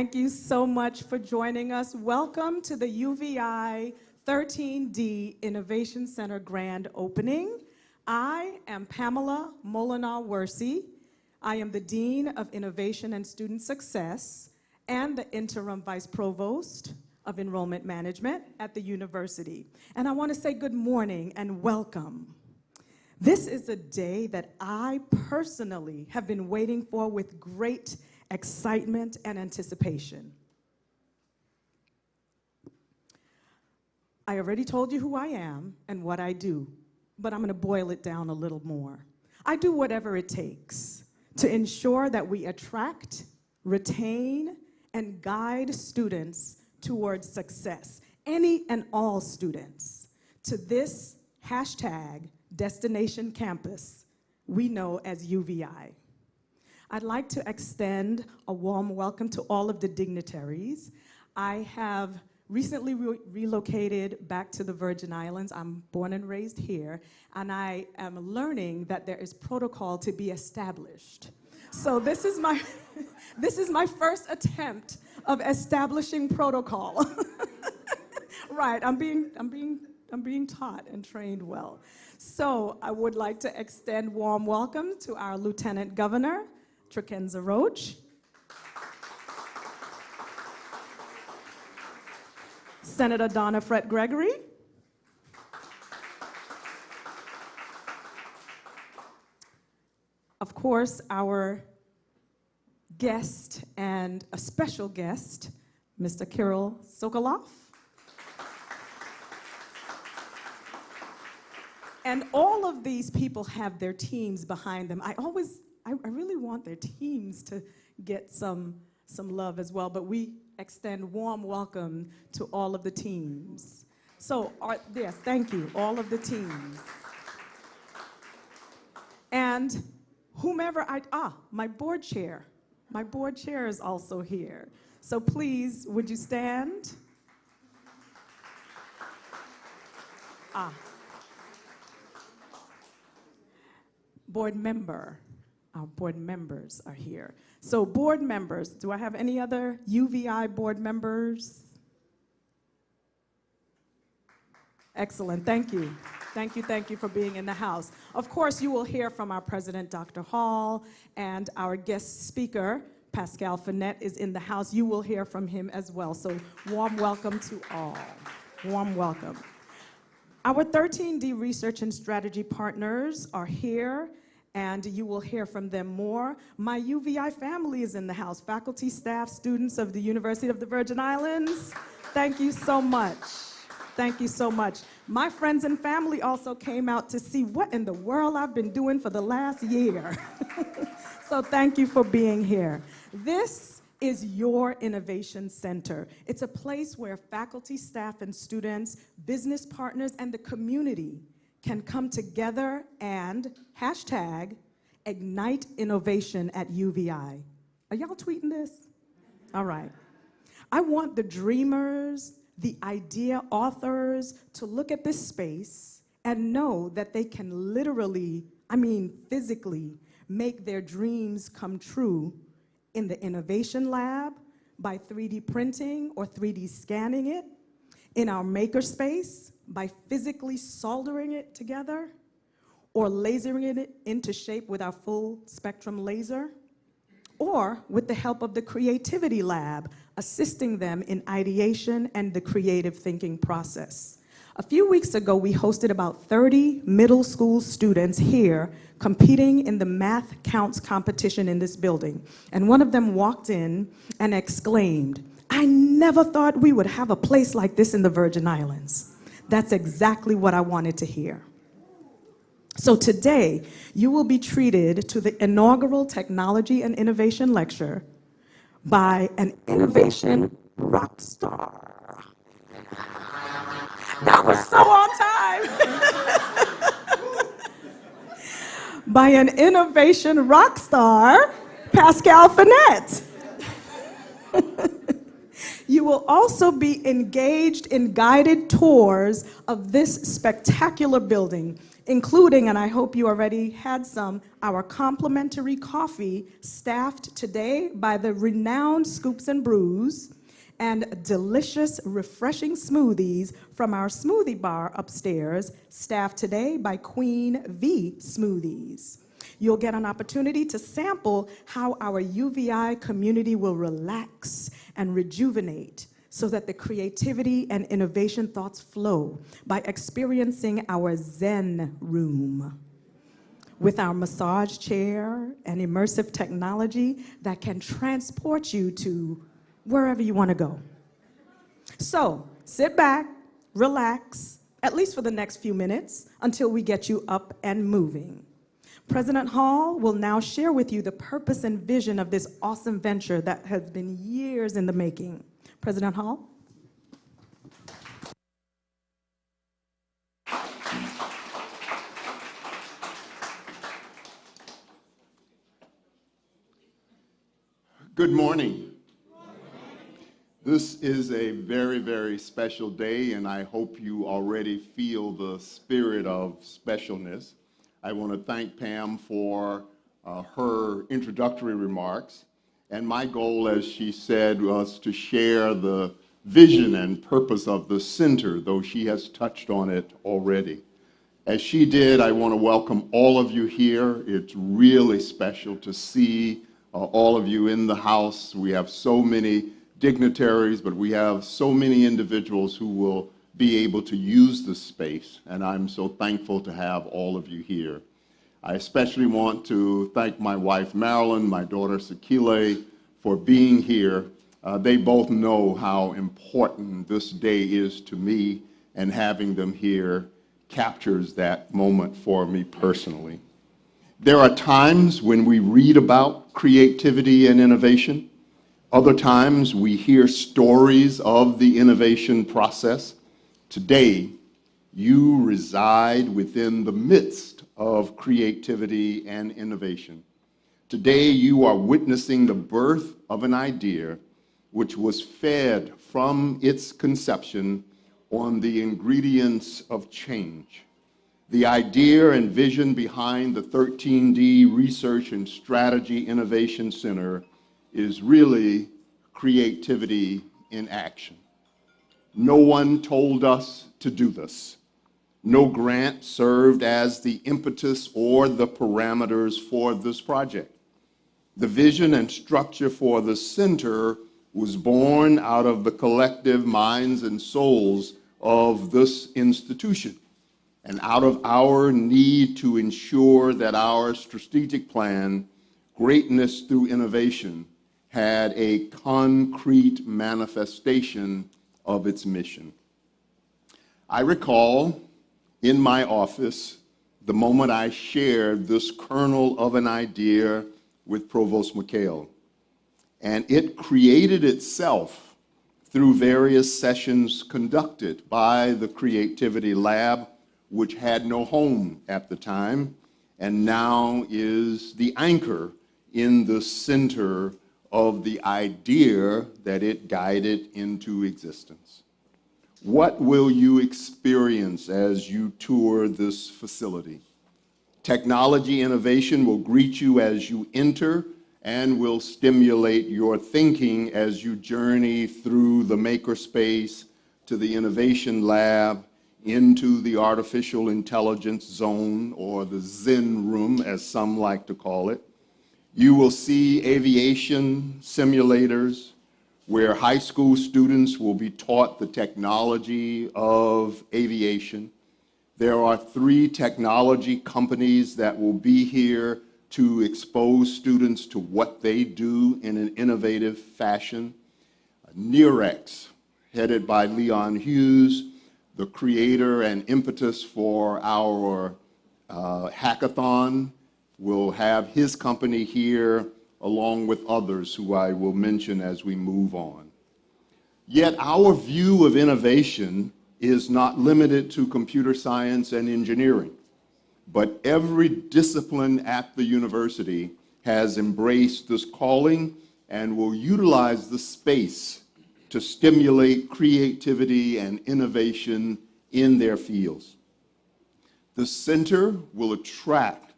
Thank you so much for joining us. Welcome to the UVI 13D Innovation Center grand opening. I am Pamela Molinar-Wersey. I am the Dean of Innovation and Student Success and the Interim Vice Provost of Enrollment Management at the university. And I want to say good morning and welcome. This is a day that I personally have been waiting for with great excitement and anticipation. I already told you who I am and what I do, but I'm going to boil it down a little more. I do whatever it takes to ensure that we attract, retain, and guide students towards success, any and all students, to this hashtag destination campus we know as UVI. I'd like to extend a warm welcome to all of the dignitaries. I have recently relocated back to the Virgin Islands. I'm born and raised here, and I am learning that there is protocol to be established. So this is my first attempt of establishing protocol. Right, I'm being taught and trained well. So I would like to extend warm welcome to our Lieutenant Governor, Trekenza Roach, Senator Donna Fred Gregory, of course, our guest and a special guest, Mr. Kirill Sokolov, and all of these people have their teams behind them. I really want their teams to get some love as well, but we extend warm welcome to all of the teams. So, yes, thank you, all of the teams. And whomever my board chair. My board chair is also here. So please, would you stand? Board member. Our board members are here. So board members, do I have any other UVI board members? Excellent, thank you. Thank you for being in the house. Of course, you will hear from our president, Dr. Hall, and our guest speaker, Pascal Finette, is in the house. You will hear from him as well. So warm welcome to all. Warm welcome. Our 13D research and strategy partners are here, and you will hear from them more. My UVI family is in the house, faculty, staff, students of the University of the Virgin Islands. Thank you so much. Thank you so much. My friends and family also came out to see what in the world I've been doing for the last year. So thank you for being here. This is your innovation center. It's a place where faculty, staff, and students, business partners, and the community can come together and hashtag ignite innovation at UVI. Are y'all tweeting this? All right. I want the dreamers, the idea authors to look at this space and know that they can literally, physically, make their dreams come true in the innovation lab by 3D printing or 3D scanning it, in our makerspace by physically soldering it together or lasering it into shape with our full spectrum laser, or with the help of the creativity lab, assisting them in ideation and the creative thinking process. A few weeks ago, we hosted about 30 middle school students here competing in the Math Counts competition in this building. And one of them walked in and exclaimed, "I never thought we would have a place like this in the Virgin Islands." That's exactly what I wanted to hear. So today, you will be treated to the inaugural Technology and Innovation Lecture by an innovation rock star. That was so on time. By an innovation rock star, Pascal Finette. You will also be engaged in guided tours of this spectacular building. including, and I hope you already had some, our complimentary coffee staffed today by the renowned Scoops and Brews, and delicious, refreshing smoothies from our smoothie bar upstairs, staffed today by Queen V Smoothies. You'll get an opportunity to sample how our UVI community will relax and rejuvenate so that the creativity and innovation thoughts flow by experiencing our Zen room with our massage chair and immersive technology that can transport you to wherever you want to go. So sit back, relax, at least for the next few minutes until we get you up and moving. President Hall will now share with you the purpose and vision of this awesome venture that has been years in the making. President Hall. Good morning. This is a very, very special day, and I hope you already feel the spirit of specialness. I want to thank Pam for her introductory remarks. And my goal, as she said, was to share the vision and purpose of the center, though she has touched on it already. As she did, I want to welcome all of you here. It's really special to see all of you in the house. We have so many dignitaries, but we have so many individuals who will be able to use the space, and I'm so thankful to have all of you here. I especially want to thank my wife, Marilyn, my daughter, Sakile, for being here. They both know how important this day is to me, and having them here captures that moment for me personally. There are times when we read about creativity and innovation. Other times we hear stories of the innovation process. Today, you reside within the midst of creativity and innovation. Today, you are witnessing the birth of an idea which was fed from its conception on the ingredients of change. The idea and vision behind the 13D Research and Strategy Innovation Center is really creativity in action. No one told us to do this. No grant served as the impetus or the parameters for this project. The vision and structure for the center was born out of the collective minds and souls of this institution, and out of our need to ensure that our strategic plan, Greatness Through Innovation, had a concrete manifestation of its mission. I recall in my office the moment I shared this kernel of an idea with Provost McHale, and it created itself through various sessions conducted by the Creativity Lab, which had no home at the time, and now is the anchor in the center of the idea that it guided into existence. What will you experience as you tour this facility? Technology innovation will greet you as you enter and will stimulate your thinking as you journey through the makerspace to the innovation lab, into the artificial intelligence zone, or the Zen room, as some like to call it. You will see aviation simulators where high school students will be taught the technology of aviation. There are 3 technology companies that will be here to expose students to what they do in an innovative fashion. Nerex, headed by Leon Hughes, the creator and impetus for our hackathon, will have his company here along with others who I will mention as we move on. Yet our view of innovation is not limited to computer science and engineering, but every discipline at the university has embraced this calling and will utilize the space to stimulate creativity and innovation in their fields. The center will attract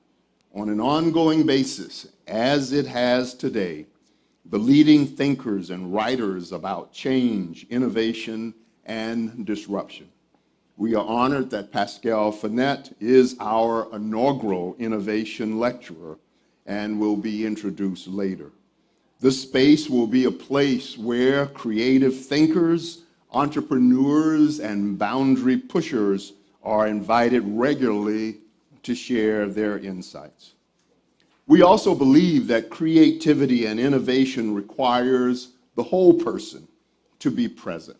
on an ongoing basis, as it has today, the leading thinkers and writers about change, innovation, and disruption. We are honored that Pascal Finette is our inaugural innovation lecturer and will be introduced later. This space will be a place where creative thinkers, entrepreneurs, and boundary pushers are invited regularly to share their insights. We also believe that creativity and innovation requires the whole person to be present.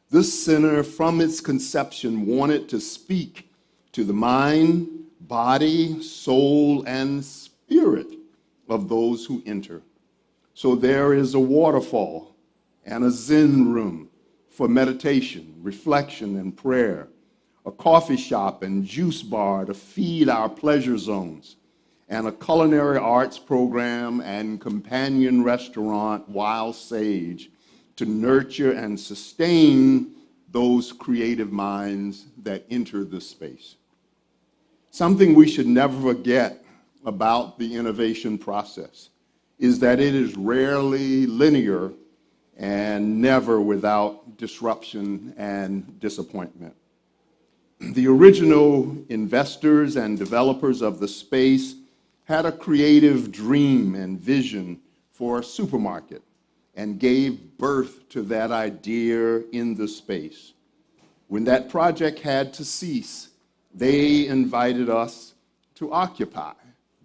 This center, from its conception, wanted to speak to the mind, body, soul, and spirit of those who enter. So there is a waterfall and a Zen room for meditation, reflection, and prayer, a coffee shop and juice bar to feed our pleasure zones, and a culinary arts program and companion restaurant, Wild Sage, to nurture and sustain those creative minds that enter this space. Something we should never forget about the innovation process is that it is rarely linear and never without disruption and disappointment. The original investors and developers of the space had a creative dream and vision for a supermarket and gave birth to that idea in the space. When that project had to cease, they invited us to occupy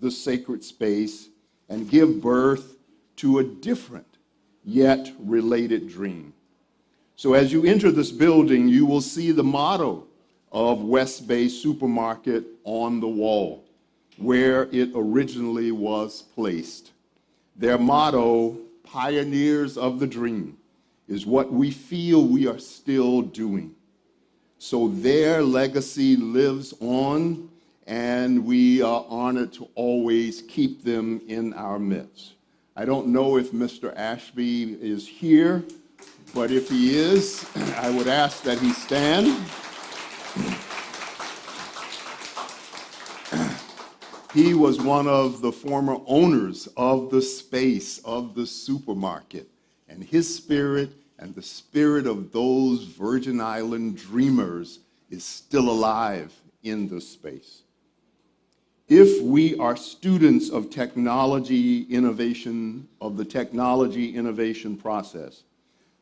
the sacred space and give birth to a different yet related dream. So as you enter this building, you will see the motto of West Bay Supermarket on the wall, where it originally was placed. Their motto, "Pioneers of the Dream," is what we feel we are still doing. So their legacy lives on, and we are honored to always keep them in our midst. I don't know if Mr. Ashby is here, but if he is, I would ask that he stand. He was one of the former owners of the space of the supermarket, and his spirit and the spirit of those Virgin Island dreamers is still alive in this space. If we are students of technology innovation, of the technology innovation process,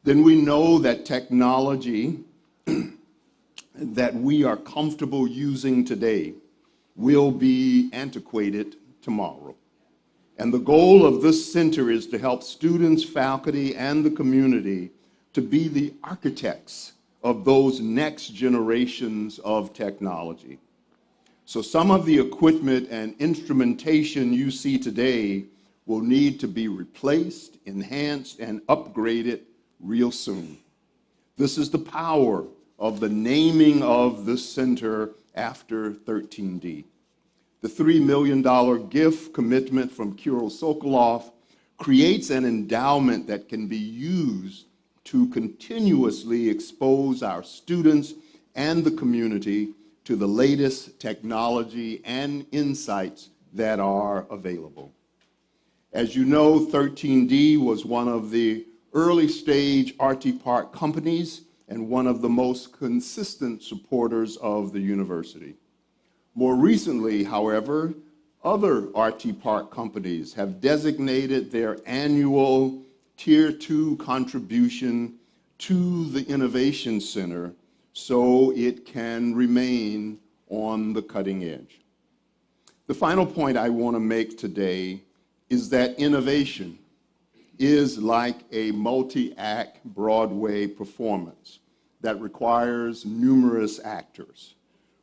then we know that technology that we are comfortable using today will be antiquated tomorrow. And the goal of this center is to help students, faculty, and the community to be the architects of those next generations of technology. So some of the equipment and instrumentation you see today will need to be replaced, enhanced, and upgraded real soon. This is the power of the naming of this center after 13D. The $3 million gift commitment from Kirill Sokolov creates an endowment that can be used to continuously expose our students and the community to the latest technology and insights that are available. As you know, 13D was one of the early stage RT Park companies and one of the most consistent supporters of the university. More recently, however, other RT Park companies have designated their annual Tier 2 contribution to the Innovation Center so it can remain on the cutting edge. The final point I want to make today is that innovation is like a multi-act Broadway performance that requires numerous actors,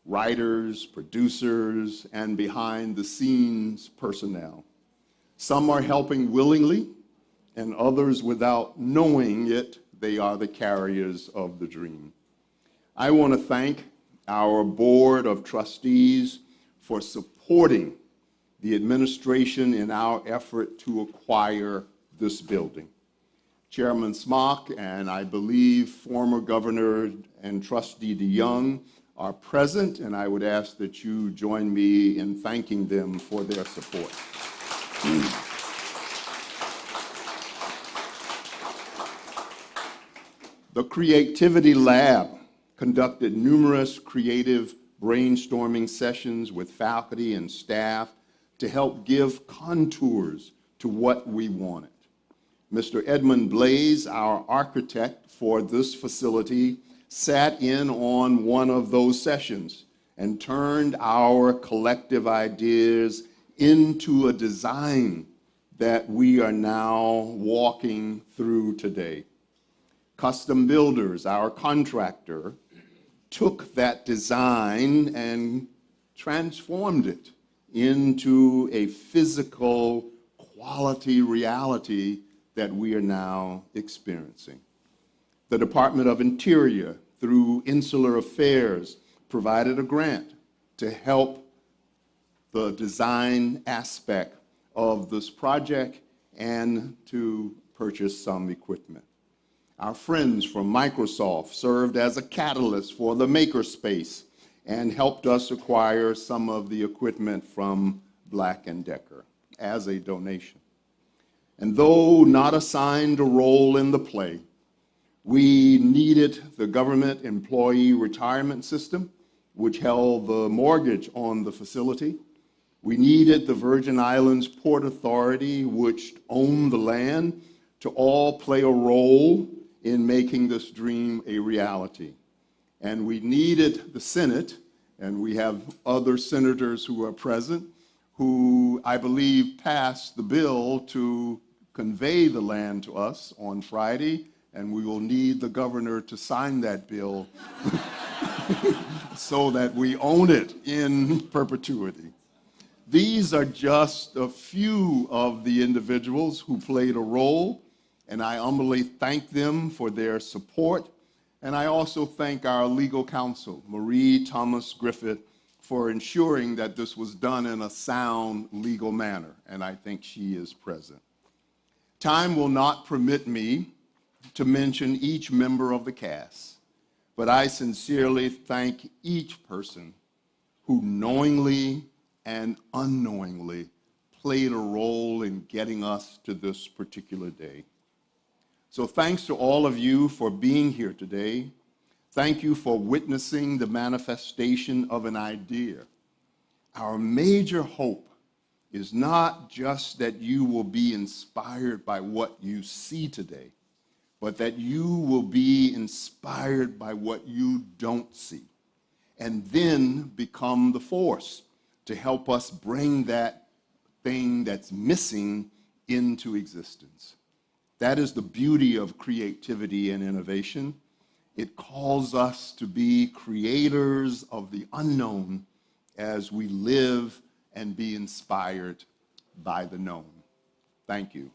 writers, producers, and behind-the-scenes personnel. Some are helping willingly, and others, without knowing it, they are the carriers of the dream. I want to thank our board of trustees for supporting the administration in our effort to acquire this building. Chairman Smock and I believe former Governor and Trustee DeYoung are present, and I would ask that you join me in thanking them for their support. The Creativity Lab conducted numerous creative brainstorming sessions with faculty and staff to help give contours to what we wanted. Mr. Edmund Blaze, our architect for this facility, sat in on one of those sessions and turned our collective ideas into a design that we are now walking through today. Custom Builders, our contractor, took that design and transformed it into a physical quality reality that we are now experiencing. The Department of Interior, through Insular Affairs, provided a grant to help the design aspect of this project and to purchase some equipment. Our friends from Microsoft served as a catalyst for the makerspace and helped us acquire some of the equipment from Black & Decker as a donation. And though not assigned a role in the play, we needed the government employee retirement system, which held the mortgage on the facility. We needed the Virgin Islands Port Authority, which owned the land, to all play a role in making this dream a reality. And we needed the Senate, and we have other senators who are present, who I believe passed the bill to convey the land to us on Friday, and we will need the governor to sign that bill so that we own it in perpetuity. These are just a few of the individuals who played a role, and I humbly thank them for their support. And I also thank our legal counsel, Marie Thomas Griffith, for ensuring that this was done in a sound legal manner, and I think she is present. Time will not permit me to mention each member of the cast, but I sincerely thank each person who knowingly and unknowingly played a role in getting us to this particular day. So thanks to all of you for being here today. Thank you for witnessing the manifestation of an idea. Our major hope is not just that you will be inspired by what you see today, but that you will be inspired by what you don't see, and then become the force to help us bring that thing that's missing into existence. That is the beauty of creativity and innovation. It calls us to be creators of the unknown as we live and be inspired by the known. Thank you.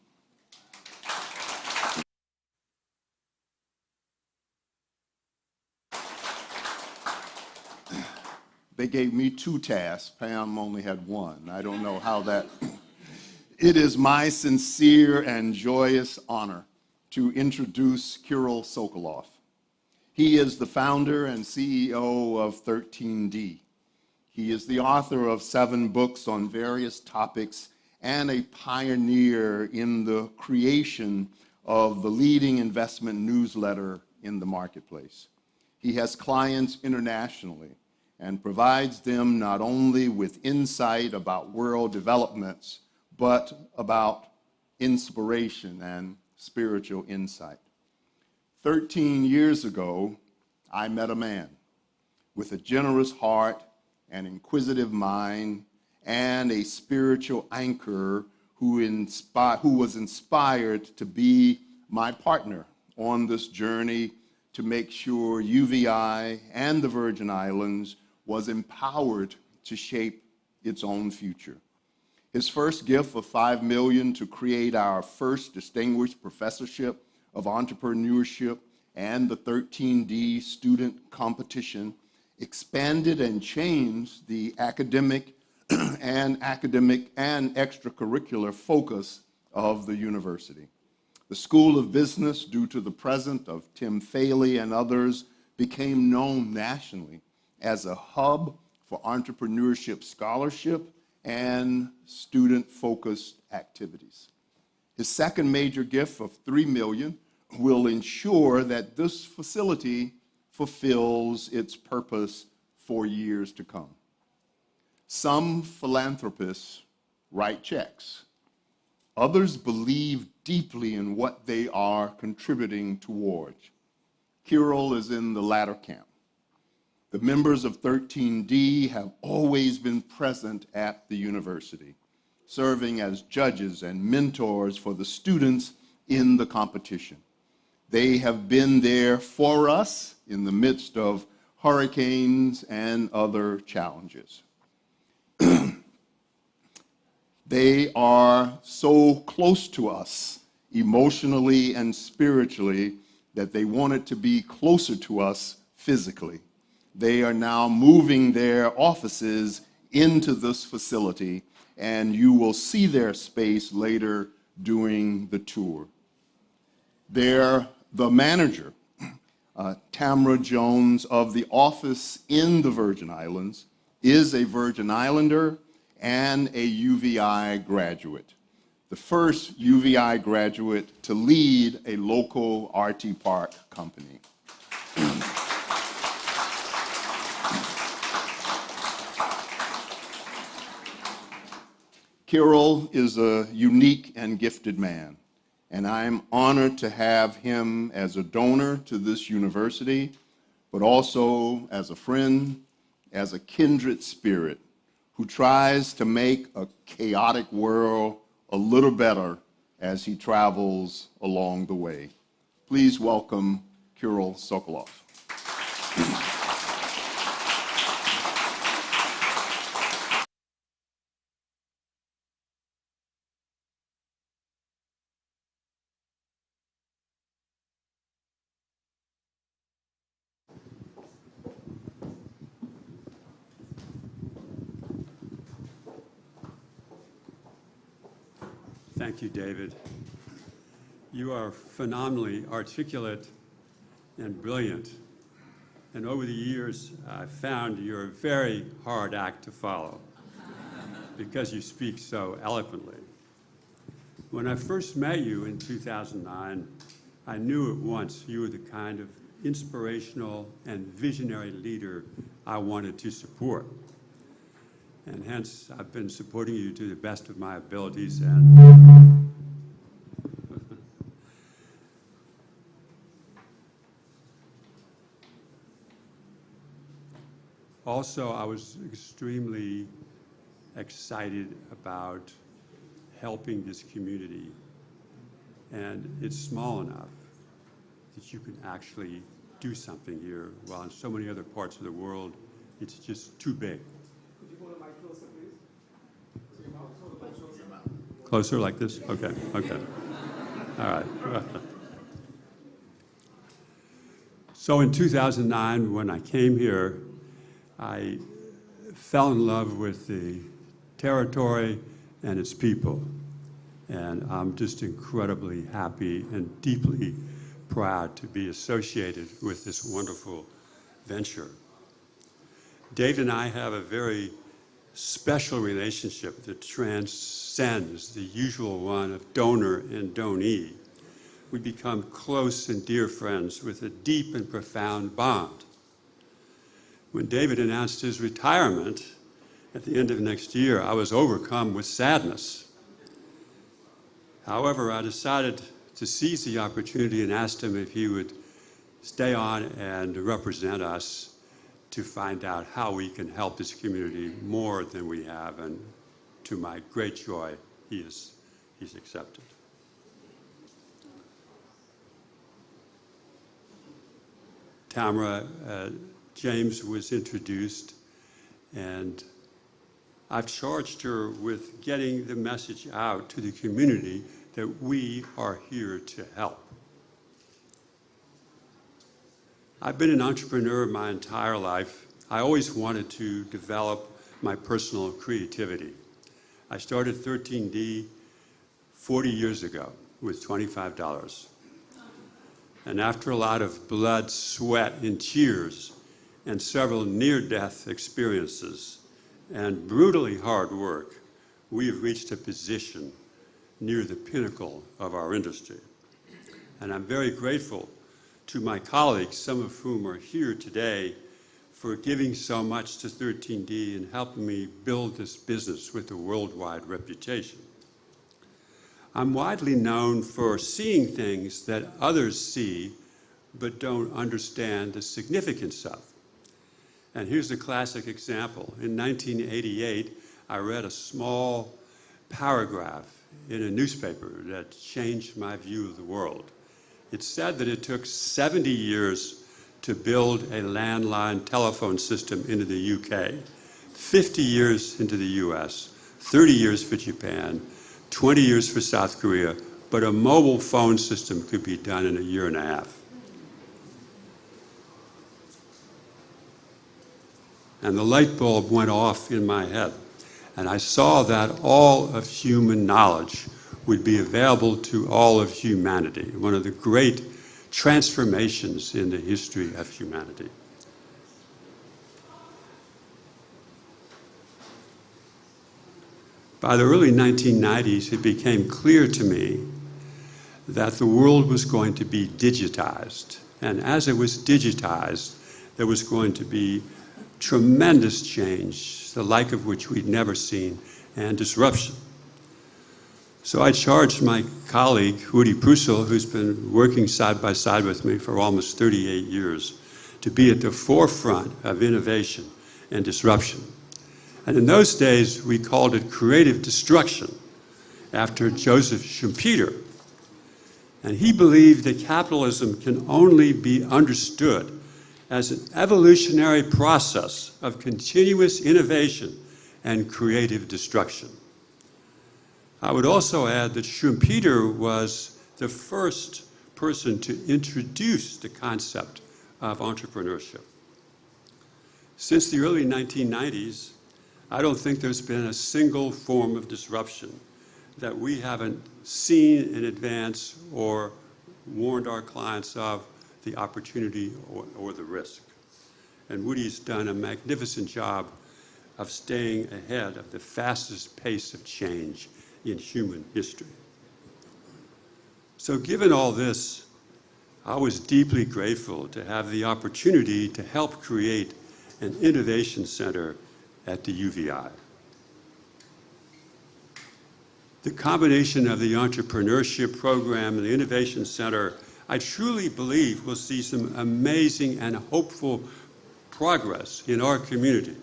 They gave me 2 tasks. Pam only had 1. I don't know how that... It is my sincere and joyous honor to introduce Kirill Sokolov. He is the founder and CEO of 13D. He is the author of 7 books on various topics and a pioneer in the creation of the leading investment newsletter in the marketplace. He has clients internationally and provides them not only with insight about world developments, but about inspiration and spiritual insight. 13 years ago, I met a man with a generous heart, an inquisitive mind, and a spiritual anchor who was inspired to be my partner on this journey to make sure UVI and the Virgin Islands was empowered to shape its own future. His first gift of $5 million to create our first distinguished professorship of entrepreneurship and the 13D student competition expanded and changed the academic and extracurricular focus of the university. The School of Business, due to the presence of Tim Faley and others, became known nationally as a hub for entrepreneurship scholarship and student-focused activities. His second major gift of $3 million will ensure that this facility fulfills its purpose for years to come. Some philanthropists write checks. Others believe deeply in what they are contributing towards. Kirill is in the latter camp. The members of 13D have always been present at the university, serving as judges and mentors for the students in the competition. They have been there for us in the midst of hurricanes and other challenges. They are so close to us emotionally and spiritually that they wanted to be closer to us physically. They are now moving their offices into this facility, and you will see their space later during the tour. They're the manager, Tamra Jones of the office in the Virgin Islands, is a Virgin Islander and a UVI graduate, the first UVI graduate to lead a local RT Park company. Kirill is a unique and gifted man, and I'm honored to have him as a donor to this university, but also as a friend, as a kindred spirit who tries to make a chaotic world a little better as he travels along the way. Please welcome Kirill Sokolov. Thank you, David. You are phenomenally articulate and brilliant. And over the years, I've found you're a very hard act to follow because you speak so eloquently. When I first met you in 2009, I knew at once you were the kind of inspirational and visionary leader I wanted to support. And hence, I've been supporting you to the best of my abilities. And also, I was extremely excited about helping this community. And it's small enough that you can actually do something here, while in so many other parts of the world, it's just too big. Closer like this? Okay, okay. All right. So in 2009, when I came here, I fell in love with the territory and its people. And I'm just incredibly happy and deeply proud to be associated with this wonderful venture. Dave and I have a very special relationship that transcends the usual one of donor and donee. We become close and dear friends with a deep and profound bond. When David announced his retirement at the end of next year, I was overcome with sadness. However, I decided to seize the opportunity and asked him if he would stay on and represent us to find out how we can help this community more than we have, and to my great joy, he's accepted. Tamra, James was introduced, and I've charged her with getting the message out to the community that we are here to help. I've been an entrepreneur my entire life. I always wanted to develop my personal creativity. I started 13D 40 years ago, with $25. And after a lot of blood, sweat, and tears, and several near-death experiences, and brutally hard work, we have reached a position near the pinnacle of our industry. And I'm very grateful to my colleagues, some of whom are here today, for giving so much to 13D and helping me build this business with a worldwide reputation. I'm widely known for seeing things that others see but don't understand the significance of. And here's a classic example. In 1988, I read a small paragraph in a newspaper that changed my view of the world. It said that it took 70 years to build a landline telephone system into the UK, 50 years into the US, 30 years for Japan, 20 years for South Korea, but a mobile phone system could be done in a year and a half. And the light bulb went off in my head, and I saw that all of human knowledge would be available to all of humanity, one of the great transformations in the history of humanity. By the early 1990s, it became clear to me that the world was going to be digitized. And as it was digitized, there was going to be tremendous change, the like of which we'd never seen, and disruption. So I charged my colleague, Woody Pussel, who's been working side by side with me for almost 38 years, to be at the forefront of innovation and disruption. And in those days, we called it creative destruction, after Joseph Schumpeter. And he believed that capitalism can only be understood as an evolutionary process of continuous innovation and creative destruction. I would also add that Schumpeter was the first person to introduce the concept of entrepreneurship. Since the early 1990s, I don't think there's been a single form of disruption that we haven't seen in advance or warned our clients of the opportunity or the risk. And Woody's done a magnificent job of staying ahead of the fastest pace of change in human history. So given all this, I was deeply grateful to have the opportunity to help create an innovation center at the UVI. The combination of the entrepreneurship program and the innovation center, I truly believe we'll see some amazing and hopeful progress in our community.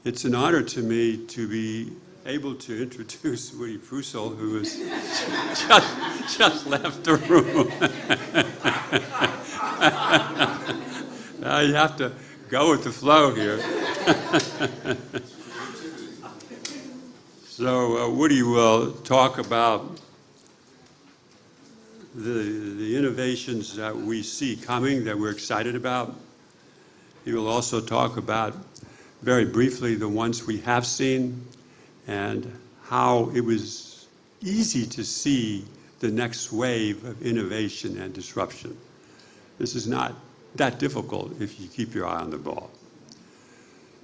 It's an honor to me to be able to introduce Woody Pussel, who has just left the room. Now you have to go with the flow here. So Woody will talk about the innovations that we see coming, that we're excited about. He will also talk about, very briefly, the ones we have seen and how it was easy to see the next wave of innovation and disruption. This is not that difficult if you keep your eye on the ball.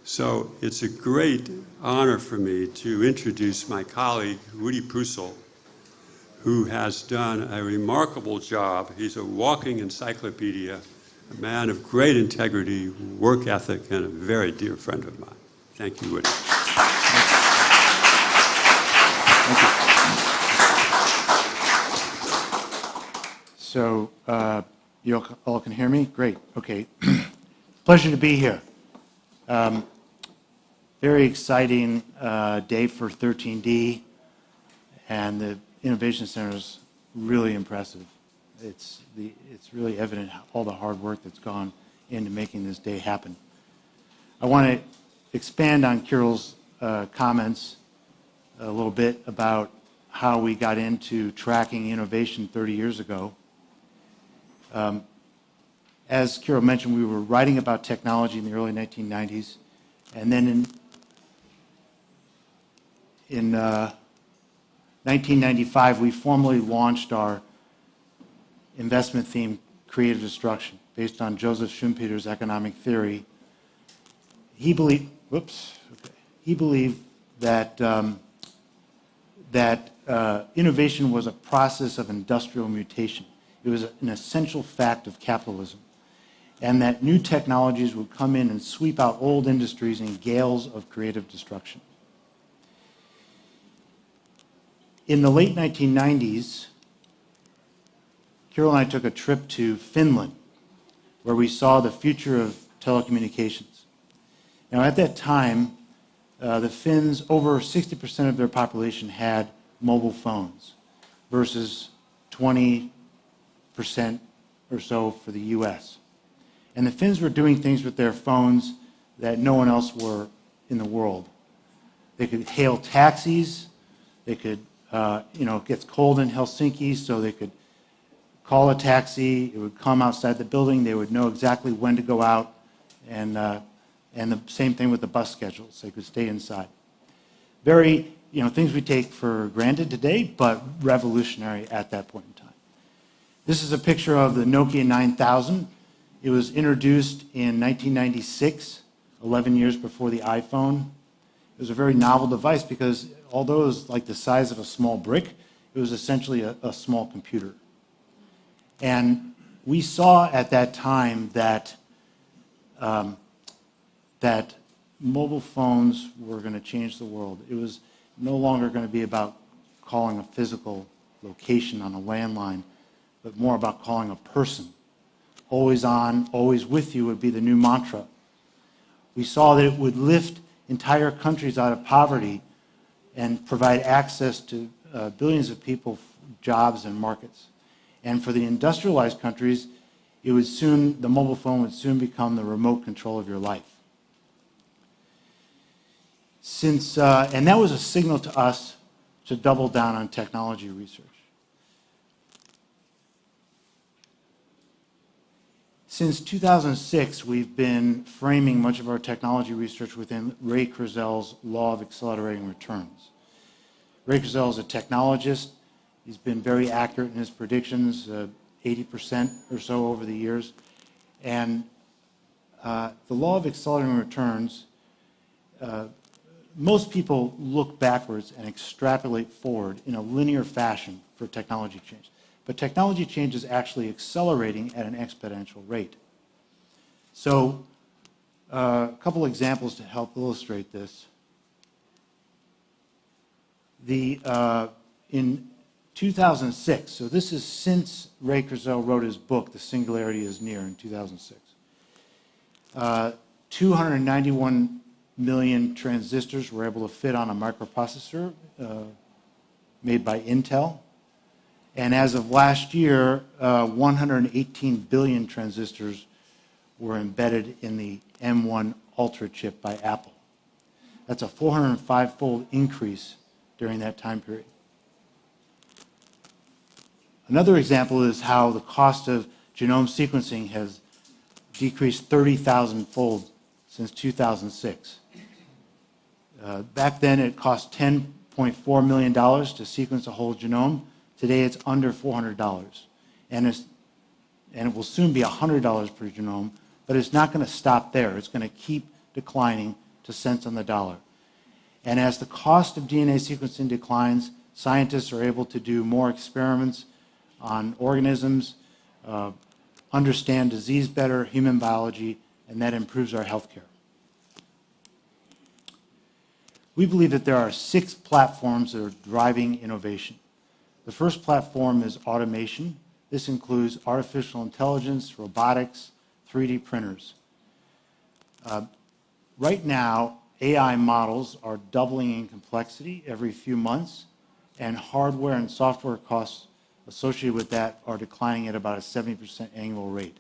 So it's a great honor for me to introduce my colleague, Woody Pussel, who has done a remarkable job. He's a walking encyclopedia, a man of great integrity, work ethic, and a very dear friend of mine. Thank you, Woody. Thank you. So you all can hear me? Great. Okay. Pleasure to be here. Very exciting day for 13D, and the Innovation Center is really impressive. It's really evident all the hard work that's gone into making this day happen. I want to expand on Kirill's comments a little bit about how we got into tracking innovation 30 years ago. As Kirill mentioned, we were writing about technology in the early 1990s, and then 1995, we formally launched our investment theme, Creative Destruction, based on Joseph Schumpeter's economic theory. He believed that innovation was a process of industrial mutation. It was an essential fact of capitalism, and that new technologies would come in and sweep out old industries in gales of creative destruction. In the late 1990s, Carol and I took a trip to Finland, where we saw the future of telecommunications. Now, at that time, the Finns, over 60% of their population had mobile phones versus 20% or so for the US. And the Finns were doing things with their phones that no one else were in the world. They could hail taxis. They could, it gets cold in Helsinki, so they could call a taxi. It would come outside the building. They would know exactly when to go out. And the same thing with the bus schedules. They could stay inside. Very, things we take for granted today, but revolutionary at that point in time. This is a picture of the Nokia 9000. It was introduced in 1996, 11 years before the iPhone. It was a very novel device because although it was like the size of a small brick, it was essentially a small computer. And we saw at that time that that mobile phones were going to change the world. It was no longer going to be about calling a physical location on a landline, but more about calling a person. Always on, always with you would be the new mantra. We saw that it would lift entire countries out of poverty and provide access to billions of people, jobs, and markets. And for the industrialized countries, the mobile phone would soon become the remote control of your life. And that was a signal to us to double down on technology research. Since 2006, we've been framing much of our technology research within Ray Kurzweil's law of accelerating returns. Ray Kurzweil is a technologist. He's been very accurate in his predictions, 80% or so over the years. And the law of accelerating returns, most people look backwards and extrapolate forward in a linear fashion for technology change. But technology change is actually accelerating at an exponential rate. So a couple examples to help illustrate this. In 2006, so this is since Ray Kurzweil wrote his book, The Singularity is Near, in 2006. 291 million transistors were able to fit on a microprocessor made by Intel. And as of last year, 118 billion transistors were embedded in the M1 Ultra chip by Apple. That's a 405-fold increase during that time period. Another example is how the cost of genome sequencing has decreased 30,000-fold since 2006. Back then, it cost $10.4 million to sequence a whole genome. Today, it's under $400. And it will soon be $100 per genome, but it's not going to stop there. It's going to keep declining to cents on the dollar. And as the cost of DNA sequencing declines, scientists are able to do more experiments on organisms, understand disease better, human biology, and that improves our healthcare. We believe that there are 6 platforms that are driving innovation. The first platform is automation. This includes artificial intelligence, robotics, 3D printers. Right now, AI models are doubling in complexity every few months, and hardware and software costs associated with that are declining at about a 70% annual rate.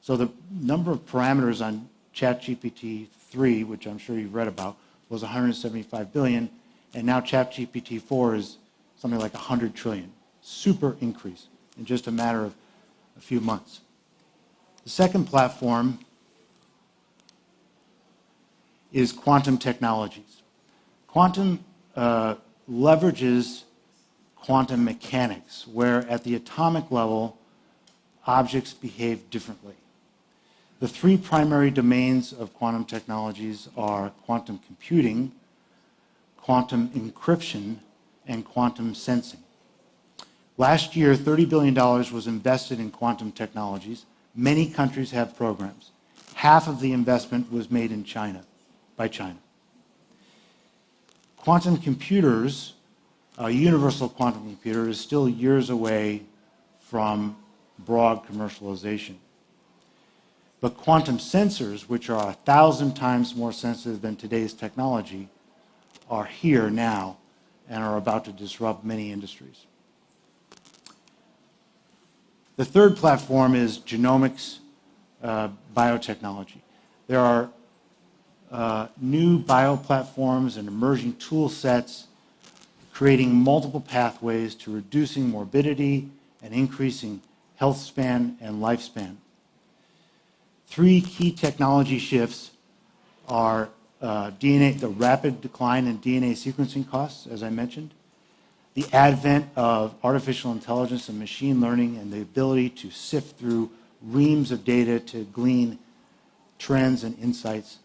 So the number of parameters on ChatGPT 3, which I'm sure you've read about, was 175 billion, and now ChatGPT 4 is something like 100 trillion. Super increase in just a matter of a few months. The second platform is quantum technologies. Quantum leverages quantum mechanics, where at the atomic level, objects behave differently. The three primary domains of quantum technologies are quantum computing, quantum encryption, and quantum sensing. Last year, $30 billion was invested in quantum technologies. Many countries have programs. Half of the investment was made in China, by China. Quantum computers, a universal quantum computer, is still years away from broad commercialization. But quantum sensors, which are 1,000 times more sensitive than today's technology, are here now and are about to disrupt many industries. The third platform is genomics biotechnology. There are new bioplatforms and emerging tool sets creating multiple pathways to reducing morbidity and increasing health span and lifespan. Three key technology shifts are the rapid decline in DNA sequencing costs, as I mentioned, the advent of artificial intelligence and machine learning and the ability to sift through reams of data to glean trends and insights,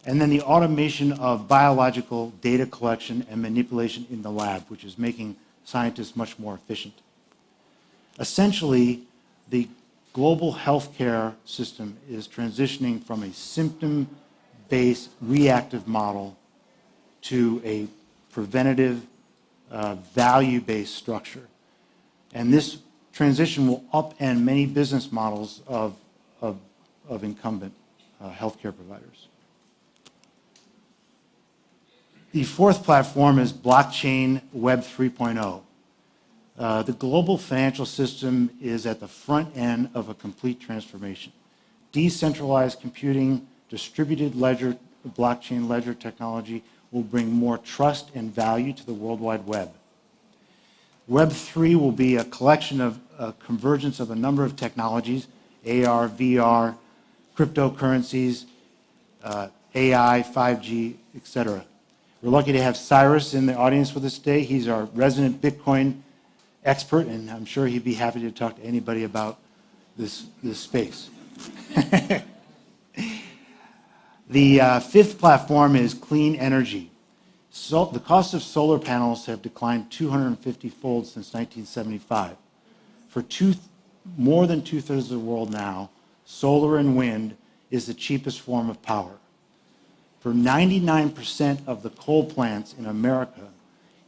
and then the automation of biological data collection and manipulation in the lab, which is making scientists much more efficient. Essentially, the global healthcare system is transitioning from a symptom-based reactive model to a preventative, value-based structure. And this transition will upend many business models of incumbent healthcare providers. The fourth platform is blockchain Web 3.0. The global financial system is at the front end of a complete transformation. Decentralized computing, distributed ledger, blockchain ledger technology will bring more trust and value to the World Wide Web. Web 3 will be a collection of convergence of a number of technologies, AR, VR, cryptocurrencies, AI, 5G, etc. We're lucky to have Cyrus in the audience with us today. He's our resident Bitcoin expert, and I'm sure he'd be happy to talk to anybody about this space. The fifth platform is clean energy. So the cost of solar panels have declined 250-fold since 1975. For more than two-thirds of the world now, solar and wind is the cheapest form of power. For 99% of the coal plants in America,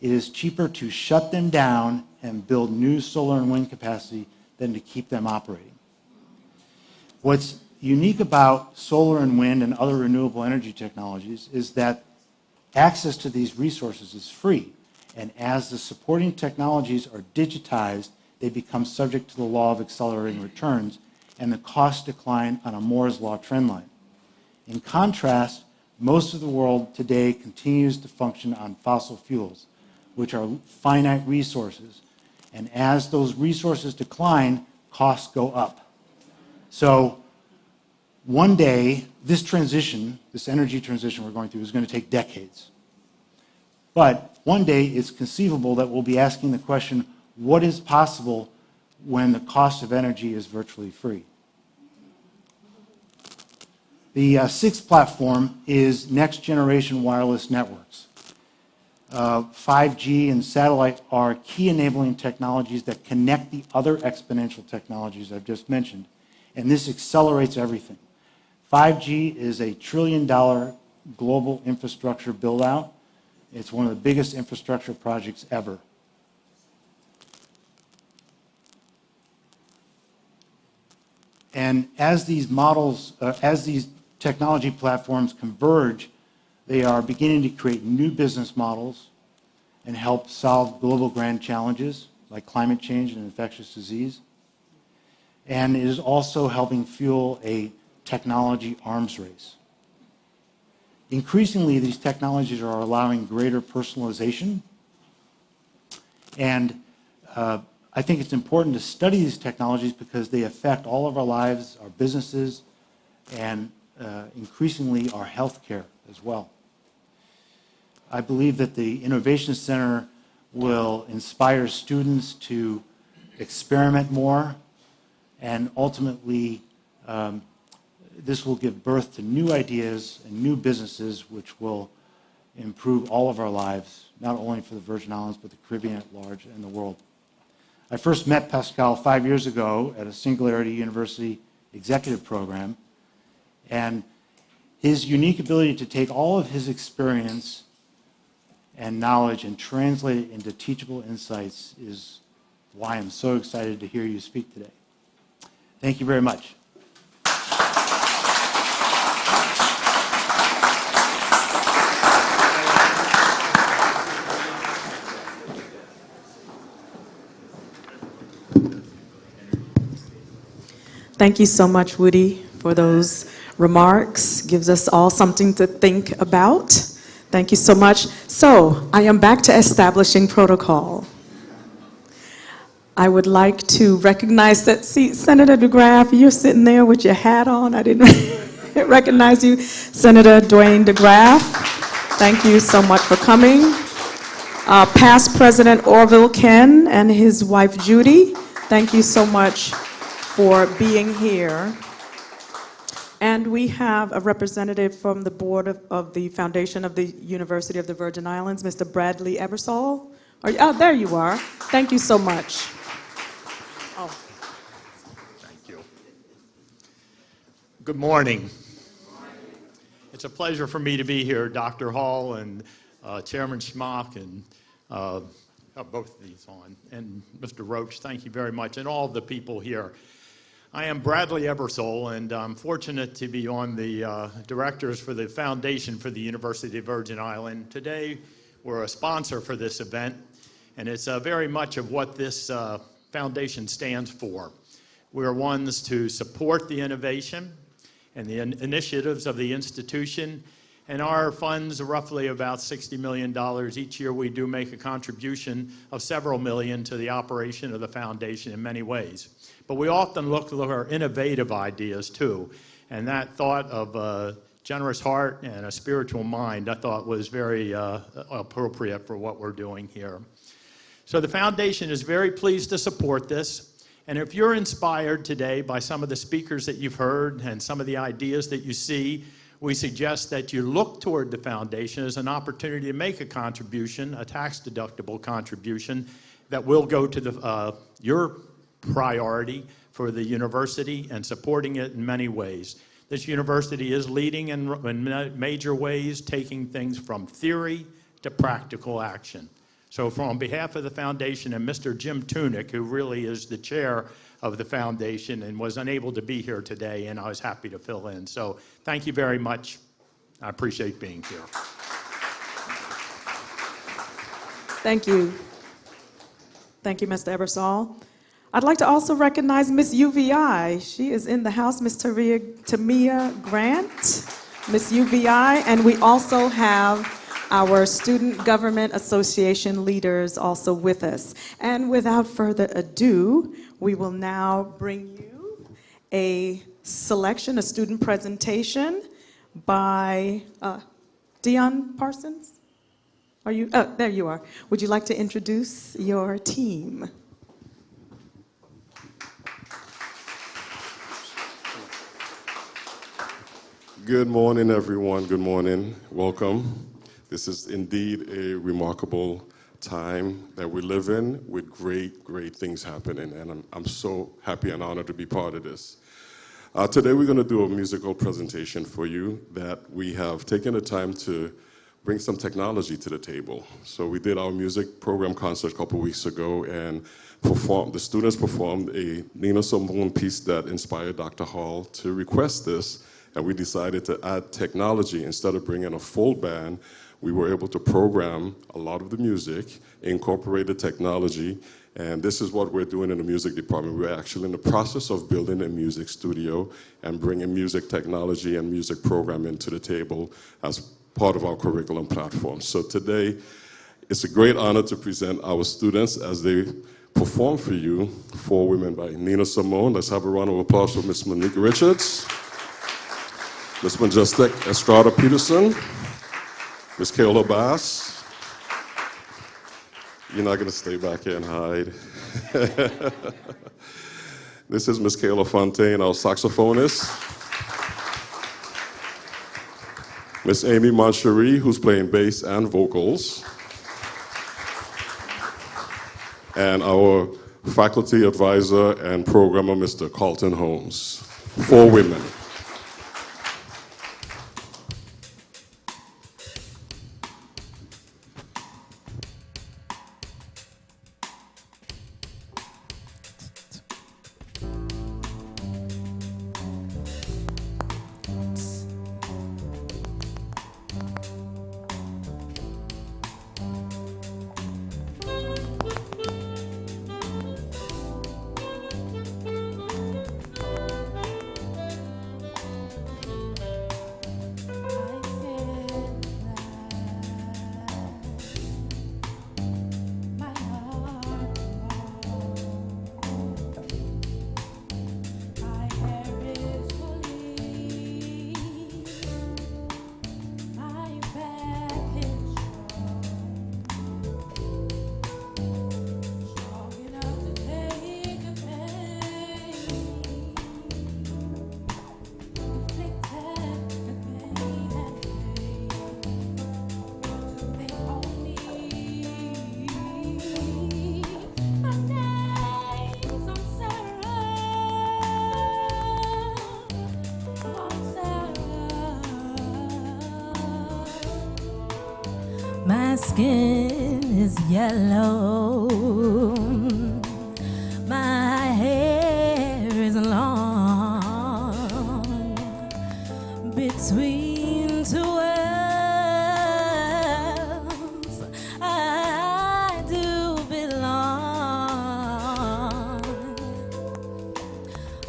it is cheaper to shut them down and build new solar and wind capacity than to keep them operating. What's unique about solar and wind and other renewable energy technologies is that access to these resources is free, and as the supporting technologies are digitized, they become subject to the law of accelerating returns, and the costs decline on a Moore's Law trend line. In contrast, most of the world today continues to function on fossil fuels, which are finite resources, and as those resources decline, costs go up. So one day, this transition, this energy transition we're going through, is going to take decades. But one day, it's conceivable that we'll be asking the question, what is possible when the cost of energy is virtually free? The sixth platform is next-generation wireless networks. 5G and satellite are key enabling technologies that connect the other exponential technologies I've just mentioned, and this accelerates everything. 5G is a $1 trillion global infrastructure build-out. It's one of the biggest infrastructure projects ever. And as these technology platforms converge, they are beginning to create new business models and help solve global grand challenges like climate change and infectious disease. And it is also helping fuel a technology arms race. Increasingly, these technologies are allowing greater personalization. And I think it's important to study these technologies because they affect all of our lives, our businesses, and increasingly our healthcare as well. I believe that the Innovation Center will inspire students to experiment more, and ultimately this will give birth to new ideas and new businesses which will improve all of our lives, not only for the Virgin Islands, but the Caribbean at large and the world. I first met Pascal 5 years ago at a Singularity University executive program, and his unique ability to take all of his experience and knowledge and translate it into teachable insights is why I'm so excited to hear you speak today. Thank you very much. Thank you so much, Woody, for those remarks. Gives us all something to think about. Thank you so much. So, I am back to establishing protocol. I would like to recognize that, see, Senator DeGraff, you're sitting there with your hat on. I didn't recognize you. Senator Dwayne DeGraff, thank you so much for coming. Past President Orville Ken and his wife Judy, thank you so much for being here. And we have a representative from the board of the Foundation of the University of the Virgin Islands, Mr. Bradley Ebersol. Oh, there you are. Thank you so much. Oh. Thank you. Good morning. It's a pleasure for me to be here, Dr. Hall and Chairman Schmock, and both of these on, and Mr. Roach, thank you very much, and all of the people here. I am Bradley Ebersol, and I'm fortunate to be on the directors for the Foundation for the University of Virgin Islands. Today, we're a sponsor for this event, and it's very much of what this foundation stands for. We're ones to support the innovation and the initiatives of the institution, and our funds are roughly about $60 million. Each year we do make a contribution of several million to the operation of the foundation in many ways. But we often look for innovative ideas too, and that thought of a generous heart and a spiritual mind I thought was very appropriate for what we're doing here. So the foundation is very pleased to support this, and if you're inspired today by some of the speakers that you've heard and some of the ideas that you see, we suggest that you look toward the foundation as an opportunity to make a contribution, a tax-deductible contribution that will go to your priority for the university and supporting it in many ways. This university is leading in major ways, taking things from theory to practical action. So on behalf of the foundation and Mr. Jim Tunick, who really is the chair of the foundation and was unable to be here today, and I was happy to fill in. So thank you very much. I appreciate being here. Thank you. Thank you, Mr. Ebersol. I'd like to also recognize Miss UVI. She is in the house, Miss Tamia Grant, Miss UVI, and we also have our Student Government Association leaders also with us. And without further ado, we will now bring you a selection, a student presentation by Dion Parsons. Are you? Oh, there you are. Would you like to introduce your team? Good morning, everyone. Good morning. Welcome. This is indeed a remarkable time that we live in with great, great things happening, and I'm so happy and honored to be part of this. Today we're going to do a musical presentation for you that we have taken the time to bring some technology to the table. So we did our music program concert a couple weeks ago, and the students performed a Nina Simone piece that inspired Dr. Hall to request this, and we decided to add technology. Instead of bringing a full band, we were able to program a lot of the music, incorporate the technology, and this is what we're doing in the music department. We're actually in the process of building a music studio and bringing music technology and music programming to the table as part of our curriculum platform. So today, it's a great honor to present our students as they perform for you, Four Women by Nina Simone. Let's have a round of applause for Miss Monique Richards, Miss Majestic Estrada Peterson, Ms. Kayla Bass, You're not going to stay back here and hide. This is Miss Kayla Fontaine, our saxophonist. Miss Amy Moncherie, who's playing bass and vocals. And our faculty advisor and programmer, Mr. Carlton Holmes. 4 women. My skin is yellow, my hair is long, between 2 elves I do belong.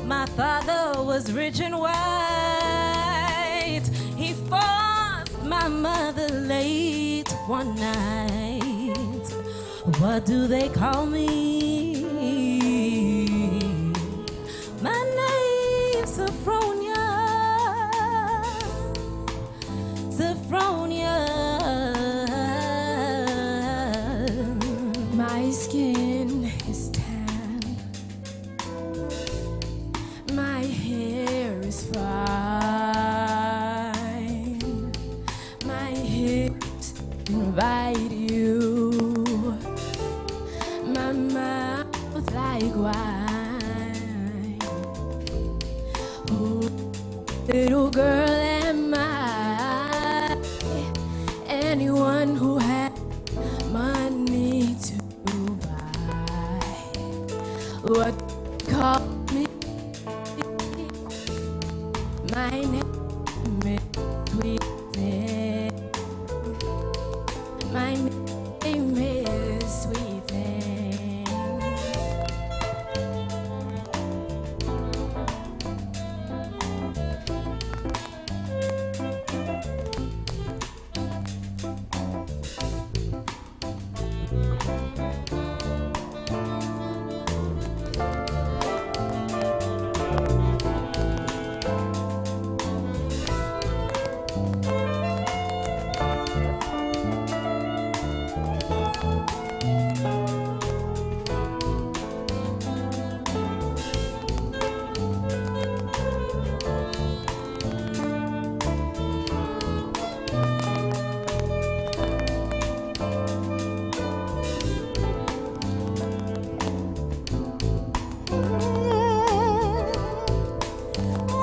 My father was rich and white, he forced my mother late one night. What do they call me? My name's Sophronia. Sophronia. My skin is tan, my hair is fine, my hips invite you, my mouth like wine. Oh, little girl am I, anyone who had money to buy. What call me? My name is Sweet Thing. My name is Sweet Thing.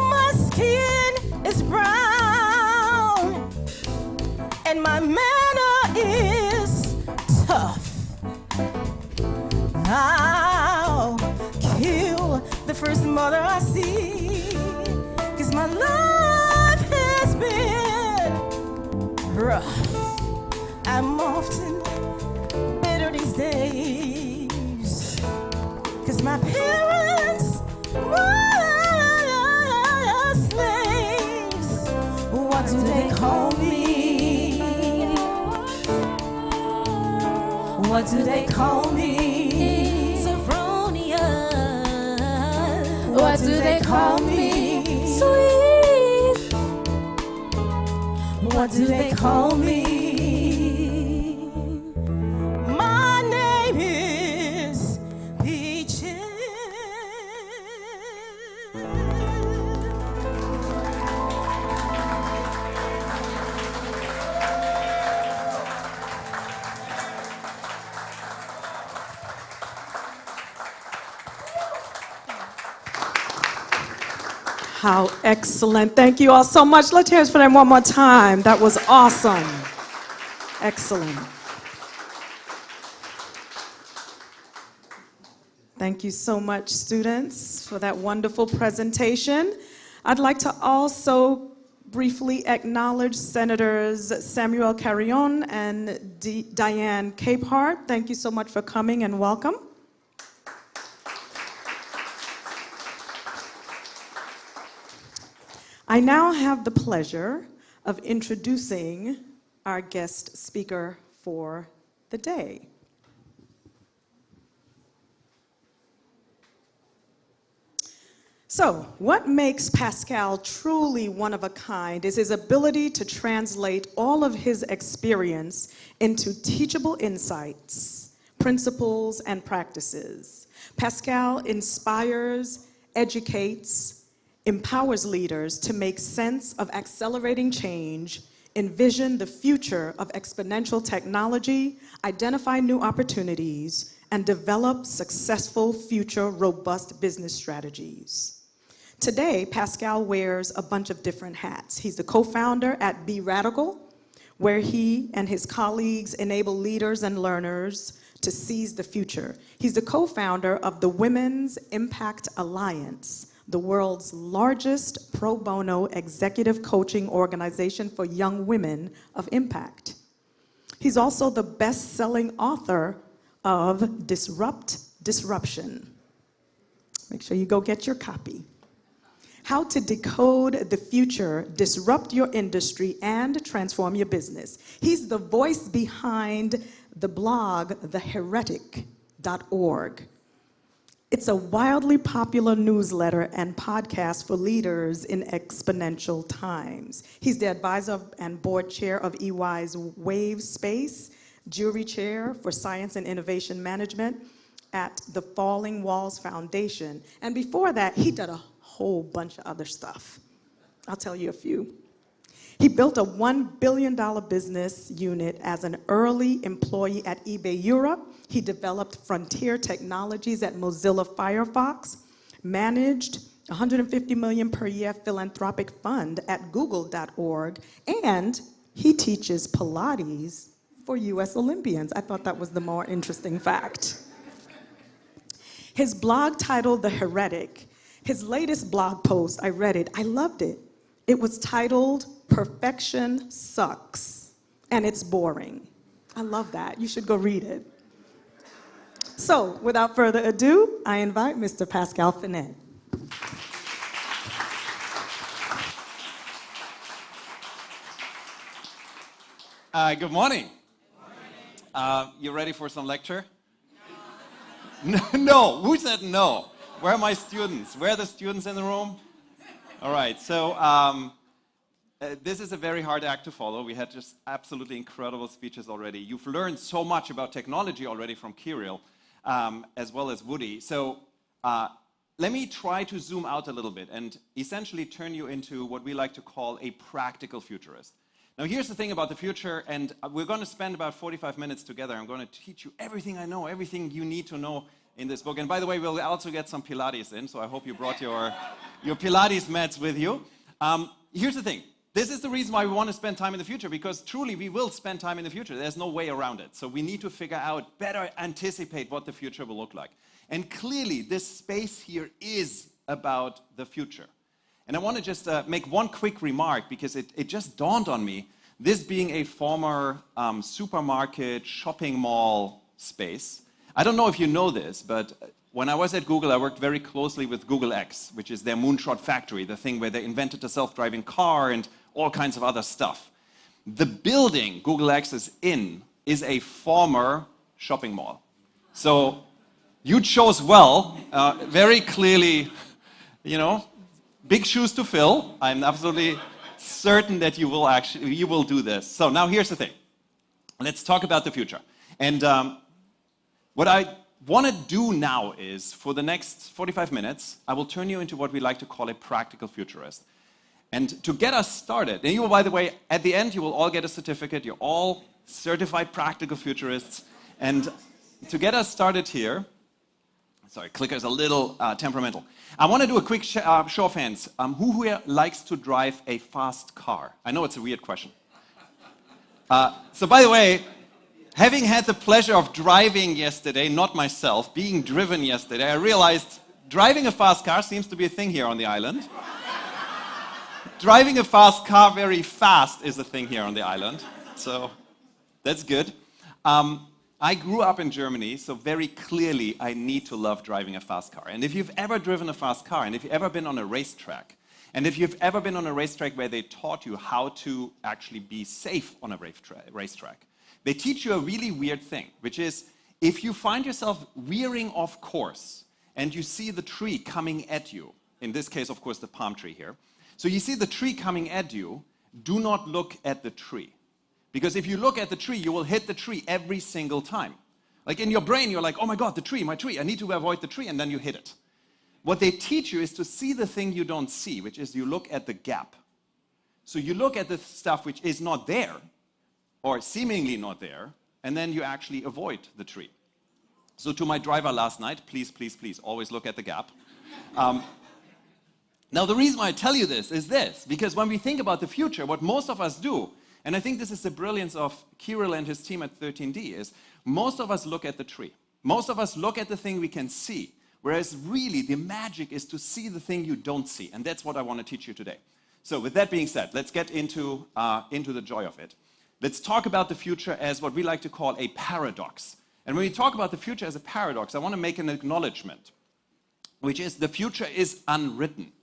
My skin is brown and my manner is tough. I'll kill the first mother I see, 'cause my life has been rough. I'm often bitter these days, 'cause my parents were slaves. What do they call me? What do they call me? Sophronia. What do they call me? Sweet. What do they call me? My name How excellent. Thank you all so much. Let's hear it for them one more time. That was awesome. Excellent. Thank you so much, students, for that wonderful presentation. I'd like to also briefly acknowledge Senators Samuel Carrion and Diane Capehart. Thank you so much for coming and welcome. I now have the pleasure of introducing our guest speaker for the day. So, what makes Pascal truly one of a kind is his ability to translate all of his experience into teachable insights, principles, and practices. Pascal inspires, educates, empowers leaders to make sense of accelerating change, envision the future of exponential technology, identify new opportunities, and develop successful future robust business strategies. Today, Pascal wears a bunch of different hats. He's the co-founder at Be Radical, where he and his colleagues enable leaders and learners to seize the future. He's the co-founder of the Women's Impact Alliance, the world's largest pro bono executive coaching organization for young women of impact. He's also the best-selling author of Disrupt Disruption. Make sure you go get your copy. How to decode the future, disrupt your industry, and transform your business. He's the voice behind the blog, theheretic.org. It's a wildly popular newsletter and podcast for leaders in exponential times. He's the advisor and board chair of EY's Wave Space, jury chair for science and innovation management at the Falling Walls Foundation. And before that, he did a whole bunch of other stuff. I'll tell you a few. He built a $1 billion business unit as an early employee at eBay Europe. He developed frontier technologies at Mozilla Firefox, managed $150 million per year philanthropic fund at google.org, and he teaches Pilates for US Olympians. I thought that was the more interesting fact. His blog titled The Heretic, his latest blog post, I read it, I loved it. It was titled Perfection Sucks, and it's boring. I love that. You should go read it. So, without further ado, I invite Mr. Pascal Finette. Good morning. You ready for some lecture? No. No. Who said no? Where are my students? Where are the students in the room? All right, so this is a very hard act to follow. We had just absolutely incredible speeches already. You've learned so much about technology already from Kirill, as well as Woody. So let me try to zoom out a little bit and essentially turn you into what we like to call a practical futurist. Now, here's the thing about the future, and we're going to spend about 45 minutes together. I'm going to teach you everything I know, everything you need to know in this book. And by the way, we'll also get some Pilates in, so I hope you brought your Pilates mats with you. Here's the thing. This is the reason why we want to spend time in the future, because truly we will spend time in the future. There's no way around it. So we need to figure out, better anticipate what the future will look like. And clearly, this space here is about the future. And I want to just make one quick remark, because it just dawned on me, this being a former supermarket, shopping mall space. I don't know if you know this, but when I was at Google, I worked very closely with Google X, which is their moonshot factory, the thing where they invented a self-driving car and all kinds of other stuff. The building Google X is in is a former shopping mall. So you chose well, very clearly, you know, big shoes to fill. I'm absolutely certain that you will do this. So now here's the thing. Let's talk about the future. And what I want to do now is, for the next 45 minutes, I will turn you into what we like to call a practical futurist. And to get us started, and you will, by the way, at the end, you will all get a certificate. You're all certified practical futurists. And to get us started here, Sorry, clicker is a little temperamental. I want to do a quick show of hands. Who here likes to drive a fast car? I know it's a weird question. So by the way, having had the pleasure of driving yesterday, not myself, being driven yesterday, I realized driving a fast car seems to be a thing here on the island. Driving a fast car very fast is a thing here on the island. So that's good. I grew up in Germany, so very clearly I need to love driving a fast car. And if you've ever driven a fast car, and if you've ever been on a racetrack, and if you've ever been on a racetrack where they taught you how to actually be safe on a racetrack, they teach you a really weird thing, which is if you find yourself veering off course and you see the tree coming at you, in this case, of course, the palm tree here. So you see the tree coming at you, do not look at the tree. Because if you look at the tree, you will hit the tree every single time. Like in your brain, you're like, oh my God, the tree, my tree, I need to avoid the tree, and then you hit it. What they teach you is to see the thing you don't see, which is you look at the gap. So you look at the stuff which is not there, or seemingly not there, and then you actually avoid the tree. So to my driver last night, please, please, please, always look at the gap. Now the reason why I tell you this is this, because when we think about the future, what most of us do, and I think this is the brilliance of Kirill and his team at 13D, is most of us look at the tree. Most of us look at the thing we can see, whereas really the magic is to see the thing you don't see, and that's what I want to teach you today. So with that being said, let's get into the joy of it. Let's talk about the future as what we like to call a paradox. And when we talk about the future as a paradox, I want to make an acknowledgement, which is the future is unwritten.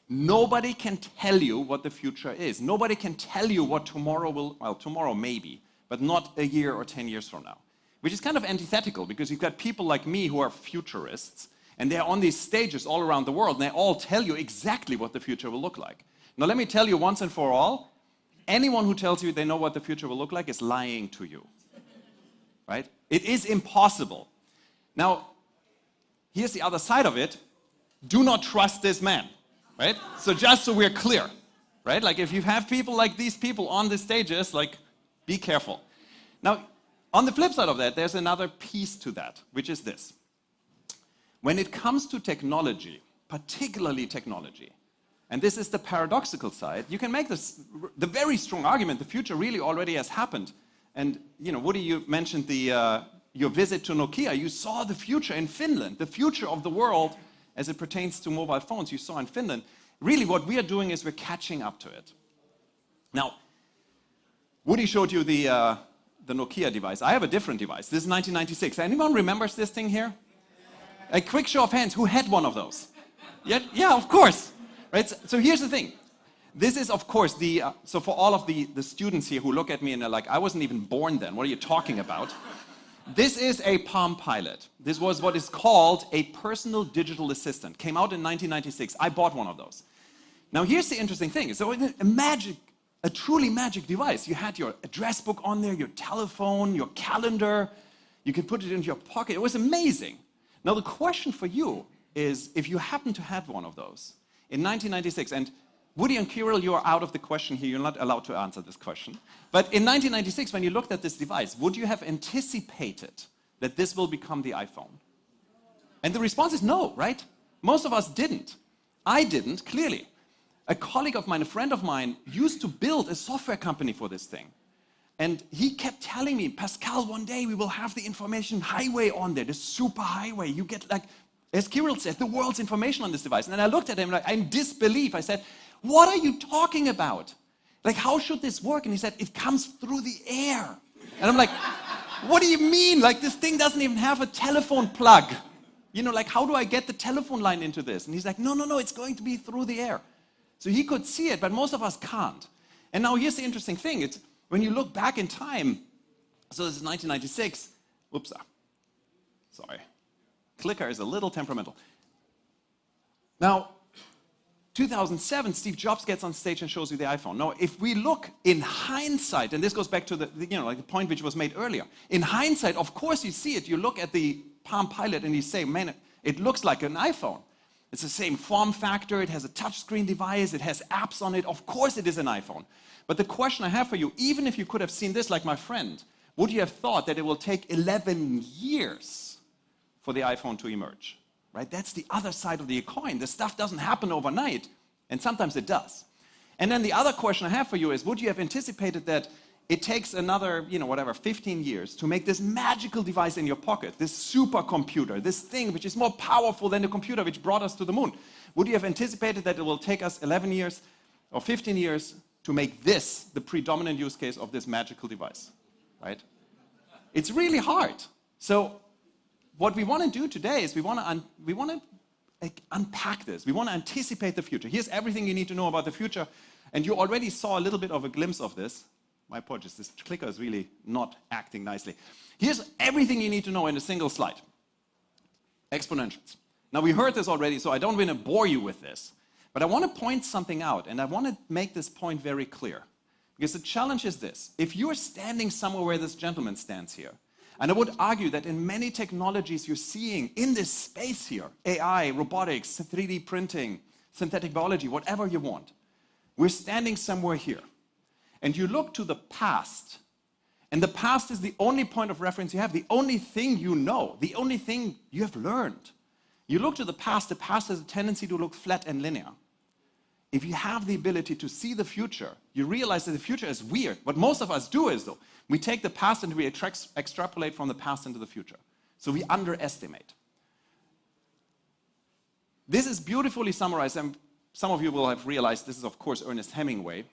Nobody can tell you what the future is. Nobody can tell you what tomorrow will, well, tomorrow maybe, but not a year or 10 years from now. Which is kind of antithetical, because you've got people like me who are futurists, and they're on these stages all around the world, and they all tell you exactly what the future will look like. Now let me tell you once and for all, anyone who tells you they know what the future will look like is lying to you. Right? It is impossible. Now, here's the other side of it. Do not trust this man. Right? So just so we're clear, right? Like if you have people like these people on the stages, like be careful. Now, on the flip side of that, there's another piece to that, which is this. When it comes to technology, particularly technology, and this is the paradoxical side, you can make this, the very strong argument, the future really already has happened. And, you know, Woody, you mentioned your visit to Nokia. You saw the future in Finland, the future of the world as it pertains to mobile phones you saw in Finland. Really what we are doing is we're catching up to it. Now, Woody showed you the Nokia device. I have a different device. This is 1996. Anyone remembers this thing here? A quick show of hands, who had one of those? Yeah, of course. Right? So here's the thing. This is, of course, so for all of the students here who look at me and they're like, I wasn't even born then. What are you talking about? This is a Palm Pilot. This was what is called a personal digital assistant. Came out in 1996. I bought one of those. Now, here's the interesting thing. So a truly magic device. You had your address book on there, your telephone, your calendar. You could put it into your pocket. It was amazing. Now, the question for you is, if you happen to have one of those in 1996, and Woody and Kirill, you are out of the question here. You're not allowed to answer this question. But in 1996, when you looked at this device, would you have anticipated that this will become the iPhone? And the response is no, right? Most of us didn't. I didn't, clearly. A colleague of mine, a friend of mine, used to build a software company for this thing. And he kept telling me, Pascal, one day we will have the information highway on there, the super highway. You get, like, as Kirill said, the world's information on this device. And then I looked at him like, in disbelief. I said, what are you talking about? Like, how should this work? And he said, it comes through the air. And I'm like, what do you mean? Like, this thing doesn't even have a telephone plug. You know, like, how do I get the telephone line into this? And he's like, no, it's going to be through the air. So he could see it, but most of us can't. And now here's the interesting thing. It's when you look back in time, so this is 1996. Oops, sorry. Clicker is a little temperamental. Now, 2007, Steve Jobs gets on stage and shows you the iPhone. Now, if we look in hindsight, and this goes back to like the point which was made earlier. In hindsight, of course you see it. You look at the Palm Pilot and you say, man, it looks like an iPhone. It's the same form factor. It has a touchscreen device. It has apps on it. Of course it is an iPhone. But the question I have for you, even if you could have seen this like my friend, would you have thought that it will take 11 years for the iPhone to emerge? right? That's the other side of the coin. This stuff doesn't happen overnight, and sometimes it does. And then the other question I have for you is, would you have anticipated that it takes another, 15 years to make this magical device in your pocket, this supercomputer, this thing which is more powerful than the computer which brought us to the moon? Would you have anticipated that it will take us 11 years or 15 years to make this the predominant use case of this magical device, right? It's really hard. So what we want to do today is we want to unpack this. We want to anticipate the future. Here's everything you need to know about the future. And you already saw a little bit of a glimpse of this. My apologies, this clicker is really not acting nicely. Here's everything you need to know in a single slide. Exponentials. Now, we heard this already, so I don't want to bore you with this. But I want to point something out, and I want to make this point very clear. Because the challenge is this. If you're standing somewhere where this gentleman stands here, and I would argue that in many technologies you're seeing in this space here, AI, robotics, 3D printing, synthetic biology, whatever you want, we're standing somewhere here. And you look to the past, and the past is the only point of reference you have, the only thing you know, the only thing you have learned. You look to the past has a tendency to look flat and linear. If you have the ability to see the future, you realize that the future is weird. What most of us do is, though, we take the past and we extrapolate from the past into the future. So we underestimate. This is beautifully summarized, and some of you will have realized this is, of course, Ernest Hemingway.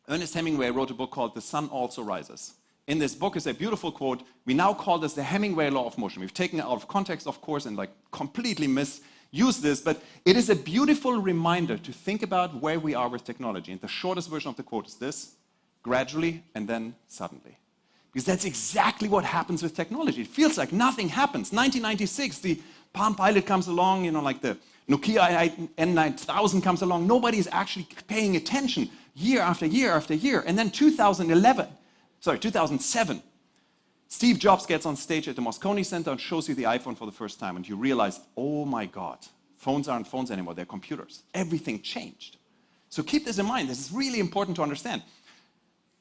Ernest Hemingway wrote a book called The Sun Also Rises. In this book is a beautiful quote. We now call this the Hemingway law of motion. We've taken it out of context, of course, and completely misused this, but it is a beautiful reminder to think about where we are with technology. And the shortest version of the quote is this: gradually and then suddenly. Because that's exactly what happens with technology. It feels like nothing happens. 1996, the Palm Pilot comes along, like the Nokia N9000 comes along. Nobody's actually paying attention year after year after year. And then 2007, Steve Jobs gets on stage at the Moscone Center and shows you the iPhone for the first time. And you realize, oh my God, phones aren't phones anymore, they're computers. Everything changed. So keep this in mind. This is really important to understand.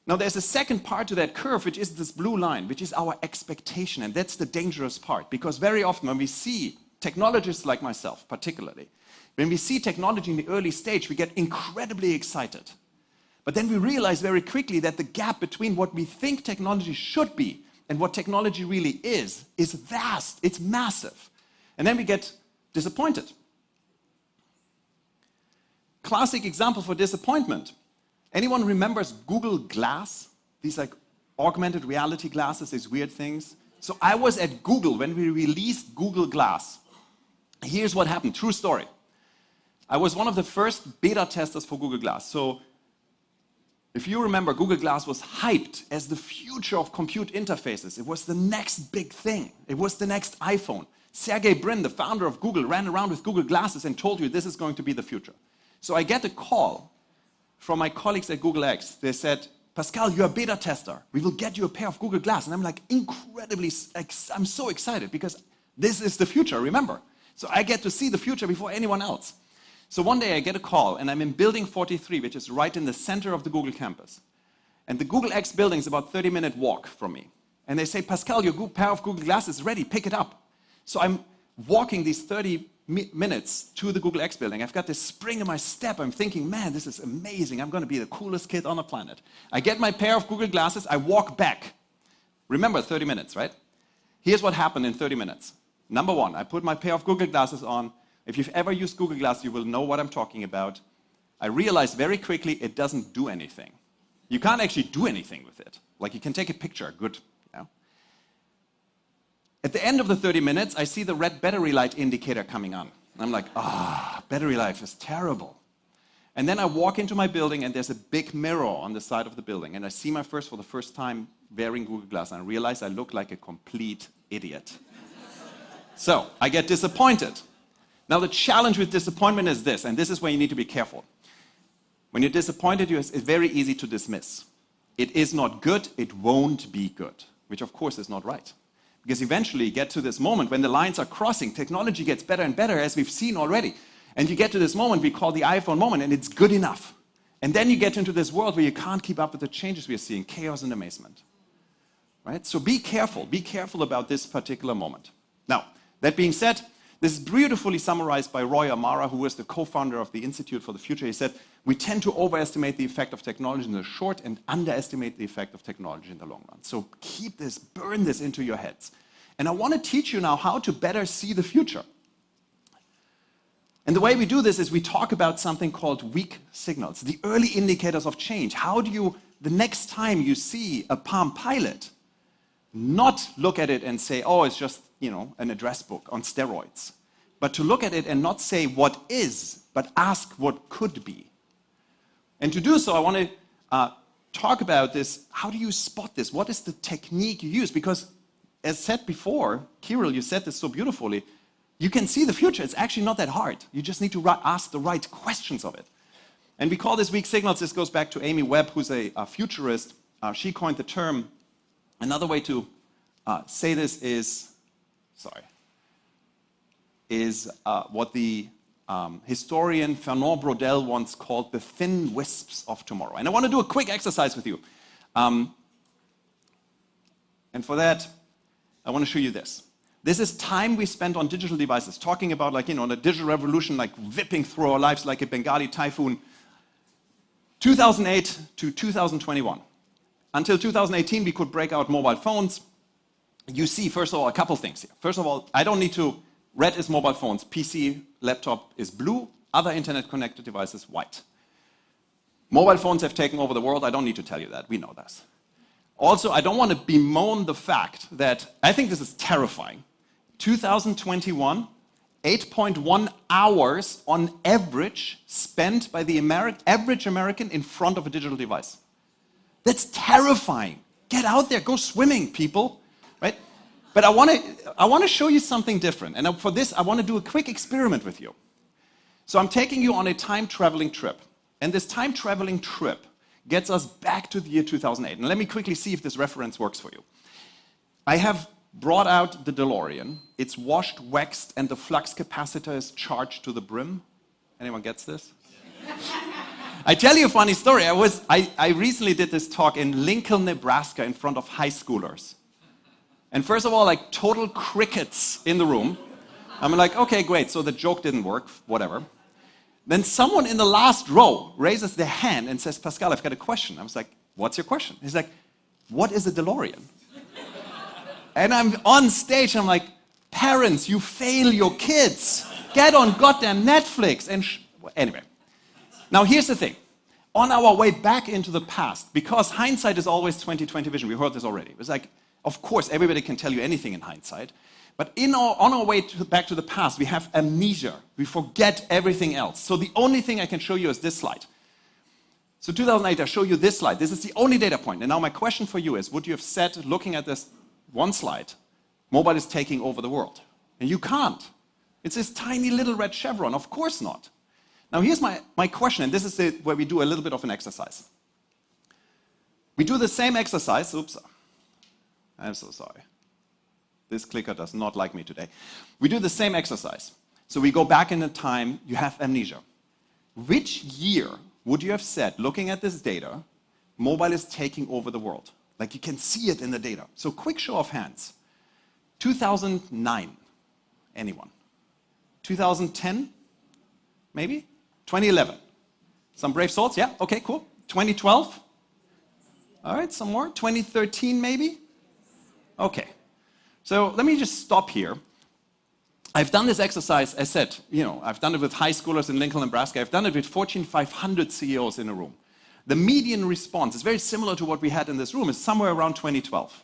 Now, there's a second part to that curve, which is this blue line, which is our expectation. And that's the dangerous part. Because very often when we see technologists like myself, particularly, when we see technology in the early stage, we get incredibly excited. But then we realize very quickly that the gap between what we think technology should be and what technology really is vast. It's massive. And then we get disappointed. Classic example for disappointment. Anyone remembers Google Glass? These augmented reality glasses, these weird things. So I was at Google when we released Google Glass. Here's what happened, true story. I was one of the first beta testers for Google Glass. So if you remember, Google Glass was hyped as the future of compute interfaces. It was the next big thing. It was the next iPhone. Sergey Brin, the founder of Google, ran around with Google Glasses and told you this is going to be the future. So I get a call from my colleagues at Google X. They said, Pascal, you're a beta tester. We will get you a pair of Google Glass. And I'm I'm so excited because this is the future, remember. So I get to see the future before anyone else. So one day I get a call, and I'm in building 43, which is right in the center of the Google campus. And the Google X building is about a 30-minute walk from me. And they say, Pascal, your pair of Google Glasses is ready, pick it up. So I'm walking these 30 minutes to the Google X building. I've got this spring in my step. I'm thinking, man, this is amazing. I'm going to be the coolest kid on the planet. I get my pair of Google Glasses. I walk back. Remember, 30 minutes, right? Here's what happened in 30 minutes. Number one, I put my pair of Google Glasses on. If you've ever used Google Glass, you will know what I'm talking about. I realized very quickly it doesn't do anything. You can't actually do anything with it. You can take a picture, good. At the end of the 30 minutes, I see the red battery light indicator coming on. I'm like, battery life is terrible. And then I walk into my building, and there's a big mirror on the side of the building. And I see for the first time wearing Google Glass, and I realize I look like a complete idiot. So I get disappointed. Now, the challenge with disappointment is this, and this is where you need to be careful. When you're disappointed, it's very easy to dismiss. It is not good, it won't be good, which of course is not right. Because eventually you get to this moment when the lines are crossing, technology gets better and better, as we've seen already. And you get to this moment we call the iPhone moment, and it's good enough. And then you get into this world where you can't keep up with the changes we are seeing, chaos and amazement. Right? So be careful about this particular moment. Now, that being said, This is beautifully summarized by Roy Amara, who was the co-founder of the Institute for the Future. He said, we tend to overestimate the effect of technology in the short and underestimate the effect of technology in the long run. So keep this, burn this into your heads. And I want to teach you now how to better see the future. And the way we do this is we talk about something called weak signals, the early indicators of change. How do you, the next time you see a Palm Pilot, not look at it and say, oh, it's just, an address book on steroids, but to look at it and not say what is, but ask what could be. And to do so, I want to talk about this. How do you spot this? What is the technique you use? Because as said before, Kirill, you said this so beautifully, you can see the future. It's actually not that hard. You just need to ask the right questions of it. And we call this weak signals. This goes back to Amy Webb, who's a futurist. She coined the term. Another way to say this is what the historian Fernand Braudel once called the thin wisps of tomorrow. And I want to do a quick exercise with you. And for that, I want to show you this. This is time we spent on digital devices, talking about the digital revolution, whipping through our lives like a Bengali typhoon. 2008 to 2021. Until 2018, we could break out mobile phones. You see, first of all, a couple things here. First of all, I don't need to, red is mobile phones, PC, laptop is blue, other internet-connected devices, white. Mobile phones have taken over the world. I don't need to tell you that. We know this. Also, I don't want to bemoan the fact that, I think this is terrifying. 2021, 8.1 hours on average spent by the average American in front of a digital device. That's terrifying. Get out there, go swimming, people, right? But I want to show you something different. And for this, I want to do a quick experiment with you. So I'm taking you on a time-traveling trip. And this time-traveling trip gets us back to the year 2008. And let me quickly see if this reference works for you. I have brought out the DeLorean. It's washed, waxed, and the flux capacitor is charged to the brim. Anyone gets this? I tell you a funny story. I recently did this talk in Lincoln, Nebraska, in front of high schoolers. And first of all, total crickets in the room. I'm like, okay, great, so the joke didn't work, whatever. Then someone in the last row raises their hand and says, Pascal, I've got a question. I was like, what's your question? He's like, what is a DeLorean? And I'm on stage, and I'm like, parents, you fail your kids. Get on goddamn Netflix. And anyway, now here's the thing. On our way back into the past, because hindsight is always 20/20 vision, we heard this already. It was like, of course, everybody can tell you anything in hindsight. But on our way back to the past, we have amnesia. We forget everything else. So the only thing I can show you is this slide. So 2008, I show you this slide. This is the only data point. And now my question for you is, would you have said, looking at this one slide, mobile is taking over the world? And you can't. It's this tiny little red chevron. Of course not. Now here's my question, and this is where we do a little bit of an exercise. We do the same exercise. Oops. I'm so sorry. This clicker does not like me today. We do the same exercise. So we go back in the time, you have amnesia. Which year would you have said, looking at this data, mobile is taking over the world? You can see it in the data. So quick show of hands. 2009. Anyone? 2010? Maybe? 2011? Some brave souls? Yeah? Okay, cool. 2012? All right, some more. 2013 maybe? Okay. So let me just stop here. I've done this exercise, I said, I've done it with high schoolers in Lincoln, Nebraska. I've done it with Fortune 500 CEOs in a room. The median response is very similar to what we had in this room. It's somewhere around 2012.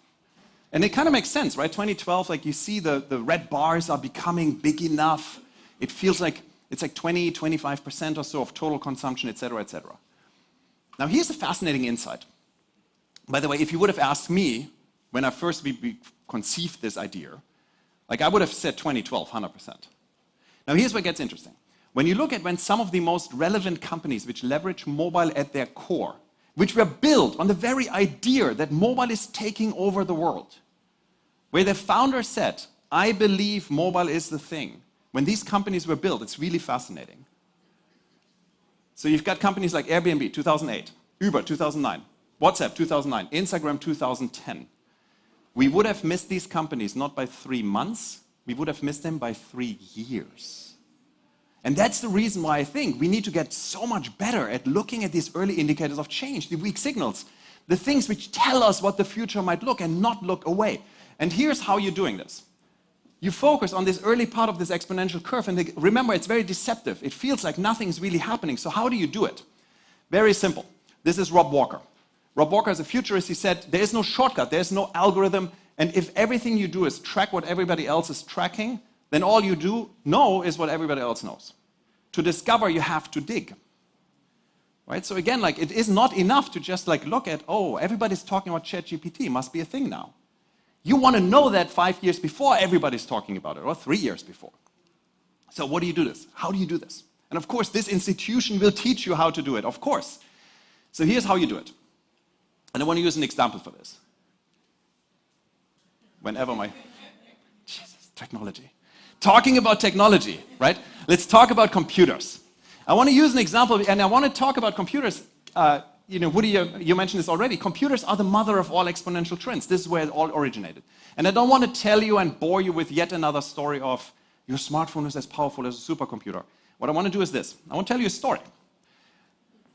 And it kind of makes sense, right? 2012, you see the red bars are becoming big enough. It feels like it's 20, 25% or so of total consumption, et cetera, et cetera. Now, here's a fascinating insight. By the way, if you would have asked me when I first conceived this idea, I would have said 2012, 100%. Now, here's where it gets interesting. When you look at when some of the most relevant companies which leverage mobile at their core, which were built on the very idea that mobile is taking over the world, where the founder said, I believe mobile is the thing. When these companies were built, it's really fascinating. So you've got companies like Airbnb, 2008, Uber, 2009, WhatsApp, 2009, Instagram, 2010. We would have missed these companies not by 3 months, we would have missed them by 3 years. And that's the reason why I think we need to get so much better at looking at these early indicators of change, the weak signals, the things which tell us what the future might look and not look away. And here's how you're doing this. You focus on this early part of this exponential curve, and remember, it's very deceptive. It feels like nothing's really happening. So how do you do it? Very simple. This is Rob Walker. Rob Walker is a futurist. He said, there is no shortcut, there is no algorithm, and if everything you do is track what everybody else is tracking, then all you do know is what everybody else knows. To discover, you have to dig. Right? So again, like, it is not enough to just like look at, oh, everybody's talking about ChatGPT, must be a thing now. You want to know that 5 years before everybody's talking about it, or 3 years before. So what do you do this? How do you do this? And of course, this institution will teach you how to do it, of course. So here's how you do it. And I want to use an example for this. Whenever Jesus, technology. Talking about technology, right? Let's talk about computers. I want to use an example, and I want to talk about computers. Woody, you mentioned this already. Computers are the mother of all exponential trends. This is where it all originated. And I don't want to tell you and bore you with yet another story of your smartphone is as powerful as a supercomputer. What I want to do is this. I want to tell you a story.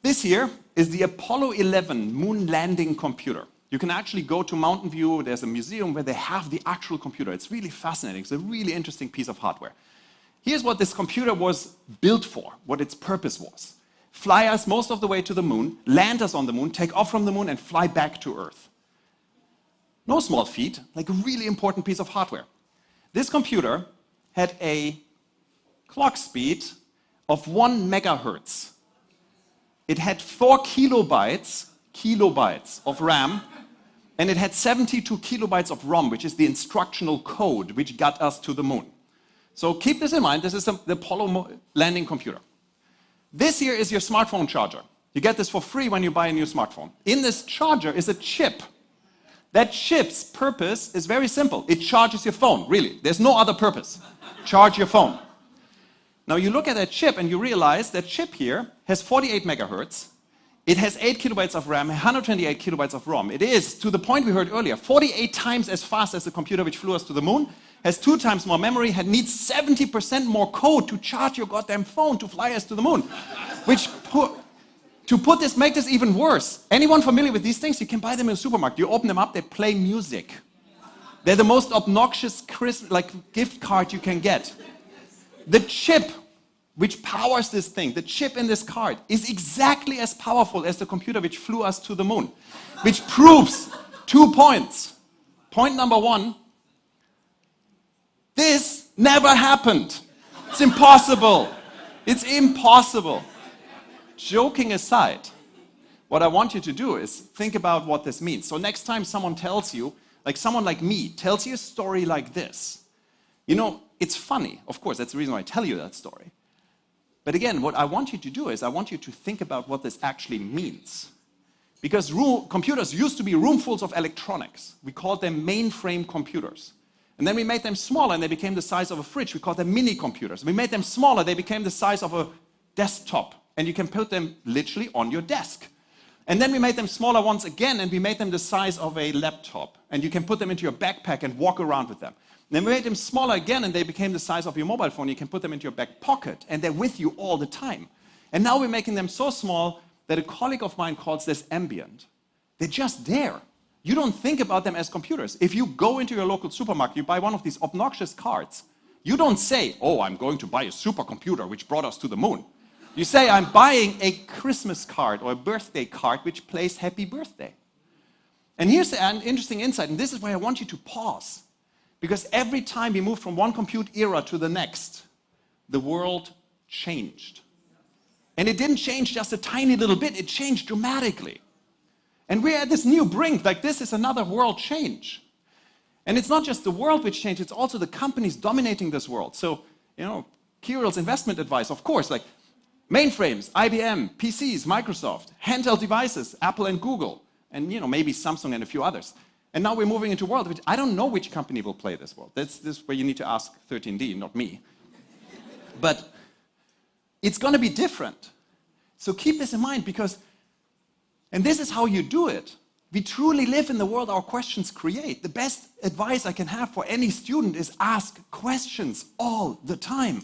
This here is the Apollo 11 moon landing computer. You can actually go to Mountain View. There's a museum where they have the actual computer. It's really fascinating. It's a really interesting piece of hardware. Here's what this computer was built for, what its purpose was. Fly us most of the way to the moon, land us on the moon, take off from the moon, and fly back to Earth. No small feat, like a really important piece of hardware. This computer had a clock speed of 1 megahertz. It had 4 kilobytes of RAM, and it had 72 kilobytes of ROM, which is the instructional code which got us to the moon. So keep this in mind. This is the Apollo landing computer. This here is your smartphone charger. You get this for free when you buy a new smartphone. In this charger is a chip. That chip's purpose is very simple. It charges your phone, really. There's no other purpose. Charge your phone. Now you look at that chip and you realize that chip here has 48 megahertz. It has 8 kilobytes of RAM, 128 kilobytes of ROM. It is, to the point we heard earlier, 48 times as fast as the computer which flew us to the moon, has 2 times more memory, needs 70% more code to charge your goddamn phone to fly us to the moon. Which, make this even worse, anyone familiar with these things? You can buy them in a supermarket. You open them up, they play music. They're the most obnoxious gift card you can get. The chip which powers this thing, the chip in this card, is exactly as powerful as the computer which flew us to the moon. Which proves 2 points. Point number 1, this never happened. It's impossible. It's impossible. Joking aside, what I want you to do is think about what this means. So next time someone tells you, like someone like me, tells you a story like this, it's funny. Of course, that's the reason why I tell you that story. But again, what I want you to do is I want you to think about what this actually means. Because computers used to be roomfuls of electronics. We called them mainframe computers. And then we made them smaller and they became the size of a fridge. We called them mini computers. We made them smaller, they became the size of a desktop. And you can put them literally on your desk. And then we made them smaller once again and we made them the size of a laptop. And you can put them into your backpack and walk around with them. And then we made them smaller again and they became the size of your mobile phone. You can put them into your back pocket and they're with you all the time. And now we're making them so small that a colleague of mine calls this ambient. They're just there. You don't think about them as computers. If you go into your local supermarket, you buy one of these obnoxious cards, you don't say, oh, I'm going to buy a supercomputer which brought us to the moon. You say, I'm buying a Christmas card or a birthday card which plays happy birthday. And here's an interesting insight, and this is why I want you to pause. Because every time we move from one compute era to the next, the world changed. And it didn't change just a tiny little bit, it changed dramatically. And we're at this new brink, like this is another world change. And it's not just the world which changed, it's also the companies dominating this world. So, Kyril's investment advice, of course, like mainframes, IBM, PCs, Microsoft, handheld devices, Apple and Google, and maybe Samsung and a few others. And now we're moving into a world which I don't know which company will play this world. This is where you need to ask 13D, not me. But it's going to be different. So keep this in mind because, and this is how you do it. we truly live in the world our questions create. The best advice I can have for any student is ask questions all the time.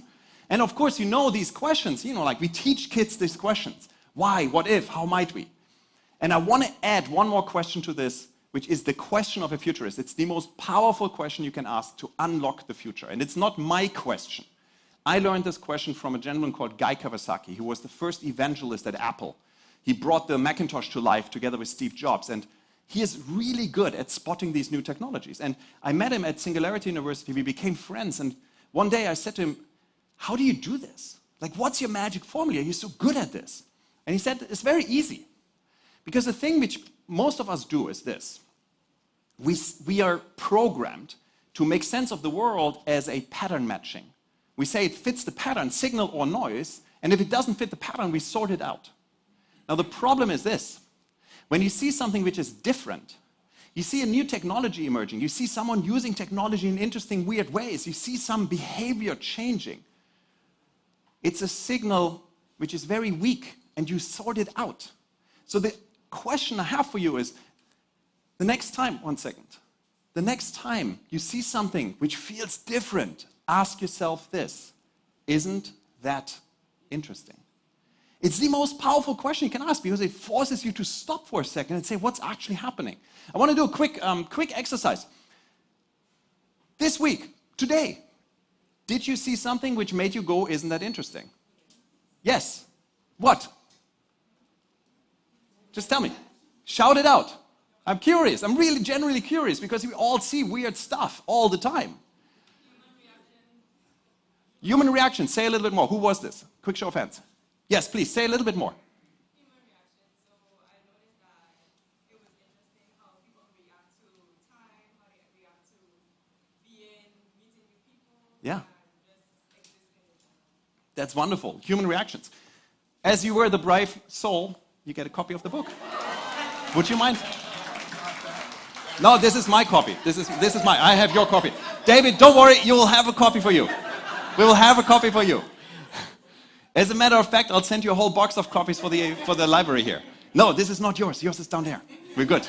And of course, you know these questions, like we teach kids these questions. Why, what if, how might we? And I want to add one more question to this, which is the question of a futurist. It's the most powerful question you can ask to unlock the future. And it's not my question. I learned this question from a gentleman called Guy Kawasaki, who was the first evangelist at Apple. He brought the Macintosh to life together with Steve Jobs. And he is really good at spotting these new technologies. And I met him at Singularity University. We became friends. And one day I said to him, how do you do this? Like, what's your magic formula? You're so good at this. And he said, it's very easy. Because the thing which most of us do is this. We are programmed to make sense of the world as a pattern matching. We say it fits the pattern, signal or noise, and if it doesn't fit the pattern, we sort it out. Now the problem is this. When you see something which is different, you see a new technology emerging, you see someone using technology in interesting, weird ways, you see some behavior changing, it's a signal which is very weak, and you sort it out. So the question I have for you is, the next time you see something which feels different, ask yourself this, isn't that interesting? It's the most powerful question you can ask because it forces you to stop for a second and say, what's actually happening? I want to do a quick exercise. This week, today, did you see something which made you go, isn't that interesting? Yes. What? Just tell me. Shout it out. I'm curious. I'm really genuinely curious because we all see weird stuff all the time. Human reaction. Say a little bit more. Who was this? Quick show of hands. Yes, please. Say a little bit more. Human reaction. So I noticed that it was interesting how people react to time, how they react to meeting new people. Yeah. And just existing with them. That's wonderful. Human reactions. As you were the brave soul, you get a copy of the book. Would you mind? No, this is my copy. This is my. I have your copy. David, don't worry. You will have a copy for you. We will have a copy for you. As a matter of fact, I'll send you a whole box of copies for the library here. No, this is not yours. Yours is down there. We're good.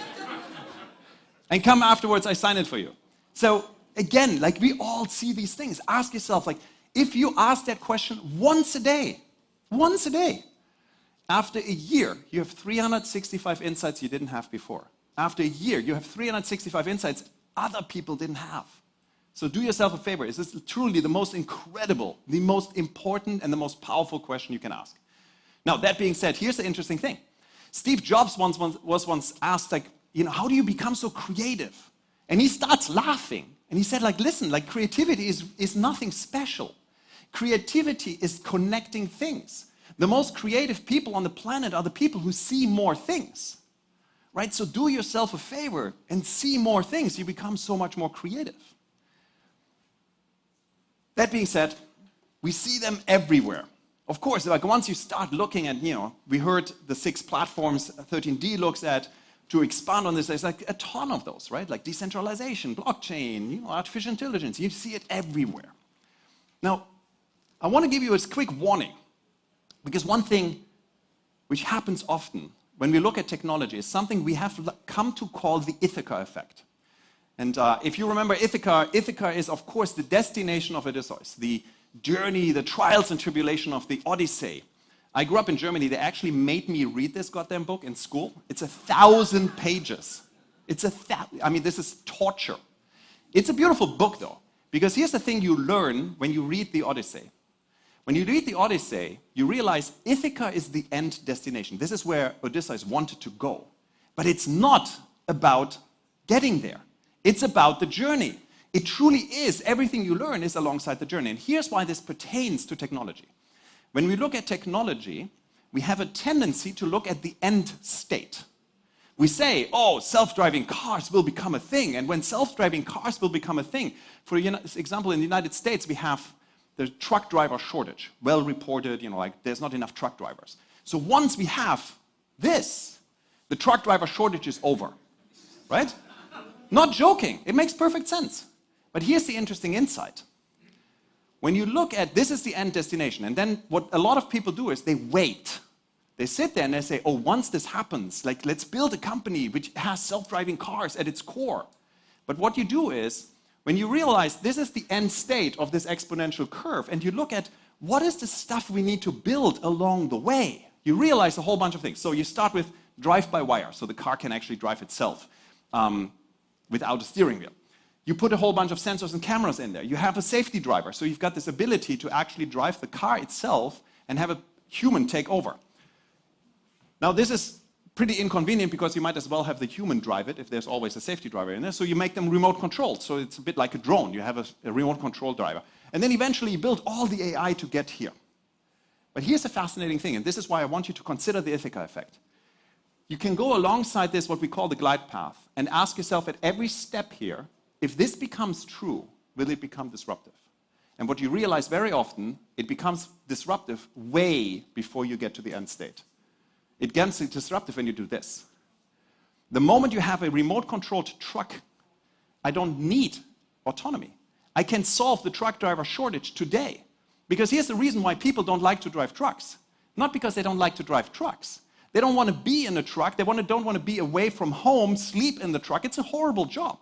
And come afterwards. I sign it for you. So again, like we all see these things. Ask yourself, like, if you ask that question once a day, after a year, you have 365 insights you didn't have before. After a year, you have 365 insights other people didn't have. So do yourself a favor. Is this truly the most incredible, the most important, and the most powerful question you can ask? Now, that being said, here's the interesting thing. Steve Jobs was once asked, like, how do you become so creative? And he starts laughing. And he said, like, listen, like, creativity is nothing special. Creativity is connecting things. The most creative people on the planet are the people who see more things. Right? So do yourself a favor and see more things. You become so much more creative. That being said, we see them everywhere. Of course, like once you start looking at, we heard the 6 platforms 13D looks at to expand on this. There's like a ton of those, right? Like decentralization, blockchain, artificial intelligence. You see it everywhere. Now, I want to give you a quick warning because one thing which happens often when we look at technology is something we have come to call the Ithaca effect. And if you remember Ithaca is, of course, the destination of Odysseus, the journey, the trials and tribulation of the Odyssey. I grew up in Germany. They actually made me read this goddamn book in school. It's 1,000 pages. This is torture. It's a beautiful book, though, because here's the thing you learn when you read the Odyssey. When you read the Odyssey, you realize Ithaca is the end destination. This is where Odysseus wanted to go. But it's not about getting there. It's about the journey. It truly is. Everything you learn is alongside the journey. And here's why this pertains to technology. When we look at technology, we have a tendency to look at the end state. We say, oh, self-driving cars will become a thing. And when self-driving cars will become a thing, for example, in the United States, we have the truck driver shortage. Well reported, there's not enough truck drivers. So once we have this, the truck driver shortage is over, right? Not joking. It makes perfect sense. But here's the interesting insight. When you look at this is the end destination, and then what a lot of people do is they wait. They sit there and they say, oh, once this happens, like let's build a company which has self-driving cars at its core. But what you do is, when you realize this is the end state of this exponential curve, and you look at what is the stuff we need to build along the way, you realize a whole bunch of things. So you start with drive-by-wire, so the car can actually drive itself without a steering wheel. You put a whole bunch of sensors and cameras in there. You have a safety driver, so you've got this ability to actually drive the car itself and have a human take over. Now, this is pretty inconvenient because you might as well have the human drive it if there's always a safety driver in there. So you make them remote controlled. So it's a bit like a drone. You have a remote control driver. And then eventually you build all the AI to get here. But here's a fascinating thing, and this is why I want you to consider the Ithaca effect. You can go alongside this, what we call the glide path, and ask yourself at every step here, if this becomes true, will it become disruptive? And what you realize very often, it becomes disruptive way before you get to the end state. It gets disruptive when you do this. The moment you have a remote-controlled truck, I don't need autonomy. I can solve the truck driver shortage today. Because here's the reason why people don't like to drive trucks. Not because they don't like to drive trucks. They don't want to be in a truck. They don't want to be away from home, sleep in the truck. It's a horrible job.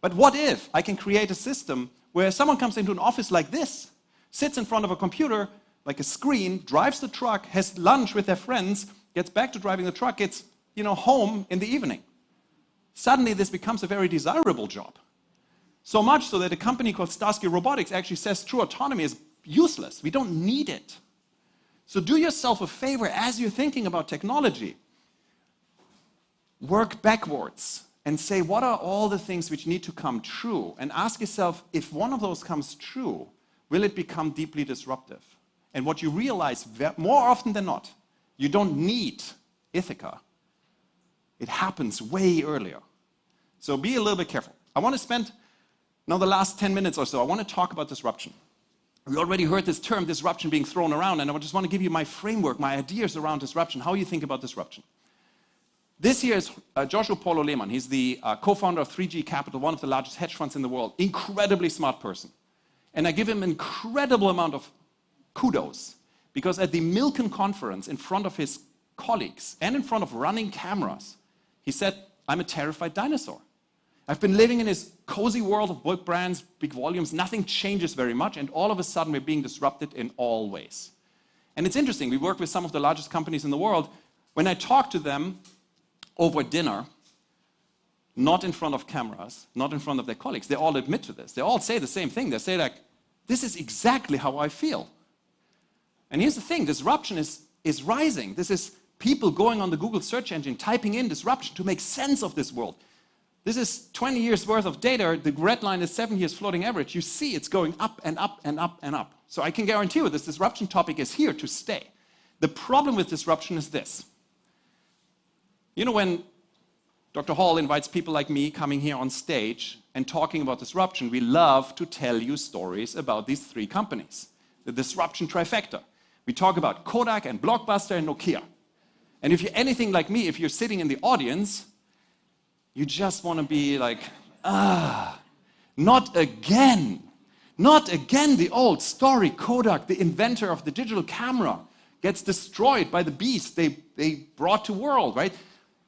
But what if I can create a system where someone comes into an office like this, sits in front of a computer, like a screen, drives the truck, has lunch with their friends, gets back to driving the truck, gets, home in the evening. Suddenly, this becomes a very desirable job. So much so that a company called Starsky Robotics actually says true autonomy is useless. We don't need it. So do yourself a favor as you're thinking about technology. Work backwards and say, what are all the things which need to come true? And ask yourself, if one of those comes true, will it become deeply disruptive? And what you realize more often than not, you don't need Ithaca. It happens way earlier. So be a little bit careful. I want to spend now the last 10 minutes or so, I want to talk about disruption. We already heard this term, disruption, being thrown around, and I just want to give you my framework, my ideas around disruption, how you think about disruption. This here is Joshua Paulo Lehmann. He's the co-founder of 3G Capital, one of the largest hedge funds in the world. Incredibly smart person. And I give him an incredible amount of kudos, because at the Milken conference, in front of his colleagues and in front of running cameras, he said, I'm a terrified dinosaur. I've been living in this cozy world of book brands, big volumes, nothing changes very much, and all of a sudden we're being disrupted in all ways. And it's interesting, we work with some of the largest companies in the world. When I talk to them over dinner, not in front of cameras, not in front of their colleagues, they all admit to this. They all say the same thing. They say like, this is exactly how I feel. And here's the thing, disruption is rising. This is people going on the Google search engine, typing in disruption to make sense of this world. This is 20 years worth of data. The red line is 7 years floating average. You see it's going up and up and up and up. So I can guarantee you this disruption topic is here to stay. The problem with disruption is this. When Dr. Hall invites people like me coming here on stage and talking about disruption, we love to tell you stories about these three companies, the disruption trifecta. We talk about Kodak and Blockbuster and Nokia. And if you're anything like me, if you're sitting in the audience, you just want to be like, not again. Not again the old story. Kodak, the inventor of the digital camera, gets destroyed by the beast they brought to world, right?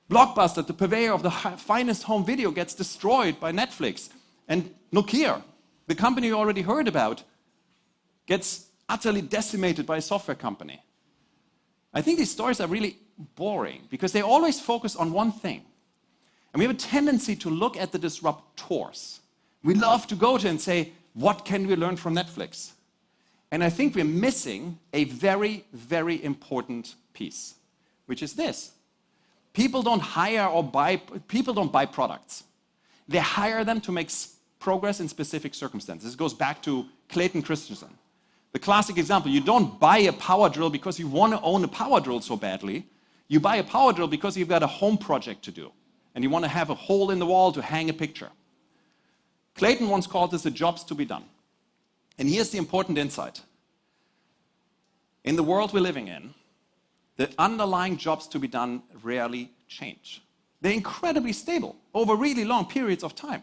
Blockbuster, the purveyor of the finest home video, gets destroyed by Netflix. And Nokia, the company you already heard about, gets utterly decimated by a software company. I think these stories are really boring because they always focus on one thing. And we have a tendency to look at the disruptors. We love to go to and say, what can we learn from Netflix? And I think we're missing a very, very important piece, which is this. People don't buy products. They hire them to make progress in specific circumstances. This goes back to Clayton Christensen. The classic example, you don't buy a power drill because you want to own a power drill so badly. You buy a power drill because you've got a home project to do, and you want to have a hole in the wall to hang a picture. Clayton once called this the jobs to be done. And here's the important insight. In the world we're living in, the underlying jobs to be done rarely change. They're incredibly stable over really long periods of time.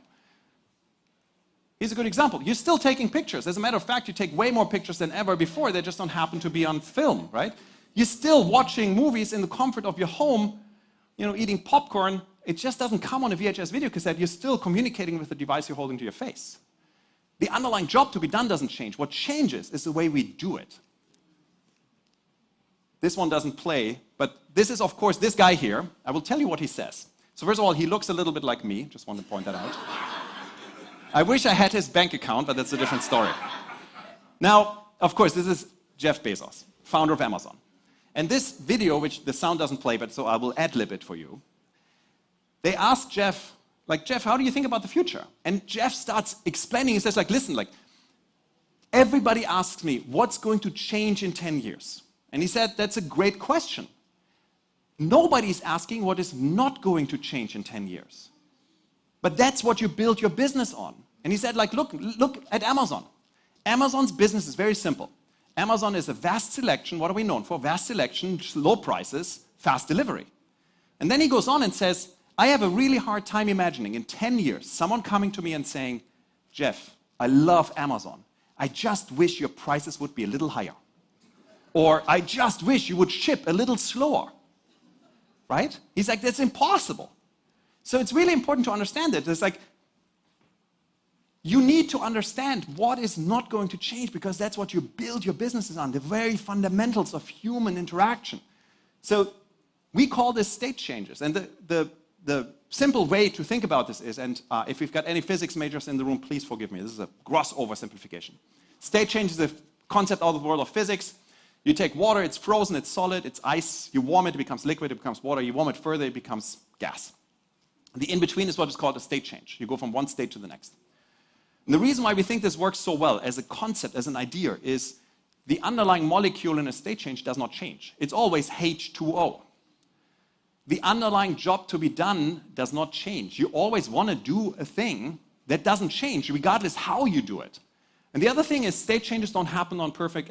Here's a good example. You're still taking pictures. As a matter of fact, you take way more pictures than ever before. They just don't happen to be on film, right? You're still watching movies in the comfort of your home, eating popcorn. It just doesn't come on a VHS video cassette. You're still communicating with the device you're holding to your face. The underlying job to be done doesn't change. What changes is the way we do it. This one doesn't play, but this is, of course, this guy here. I will tell you what he says. So first of all, he looks a little bit like me. Just want to point that out. I wish I had his bank account, but that's a different story. Now, of course, this is Jeff Bezos, founder of Amazon. And this video, which the sound doesn't play, but so I will ad-lib it for you. They asked Jeff, Jeff, how do you think about the future? And Jeff starts explaining. He says, listen, everybody asks me, what's going to change in 10 years? And he said, that's a great question. Nobody's asking what is not going to change in 10 years. But that's what you build your business on. And he said, look at Amazon. Amazon's business is very simple. Amazon is a vast selection. What are we known for? Vast selection, low prices, fast delivery. And then he goes on and says, I have a really hard time imagining in 10 years someone coming to me and saying, Jeff, I love Amazon. I just wish your prices would be a little higher. Or I just wish you would ship a little slower. Right? He's like, that's impossible. So it's really important to understand it. It's you need to understand what is not going to change, because that's what you build your businesses on, the very fundamentals of human interaction. So we call this state changes. And the simple way to think about this is, and if we've got any physics majors in the room, please forgive me. This is a gross oversimplification. State change is a concept out of the world of physics. You take water, it's frozen, it's solid, it's ice. You warm it, it becomes liquid, it becomes water. You warm it further, it becomes gas. The in-between is what is called a state change. You go from one state to the next. And the reason why we think this works so well as a concept, as an idea, is the underlying molecule in a state change does not change. It's always H2O. The underlying job to be done does not change. You always want to do a thing that doesn't change, regardless how you do it. And the other thing is, state changes don't happen on perfect,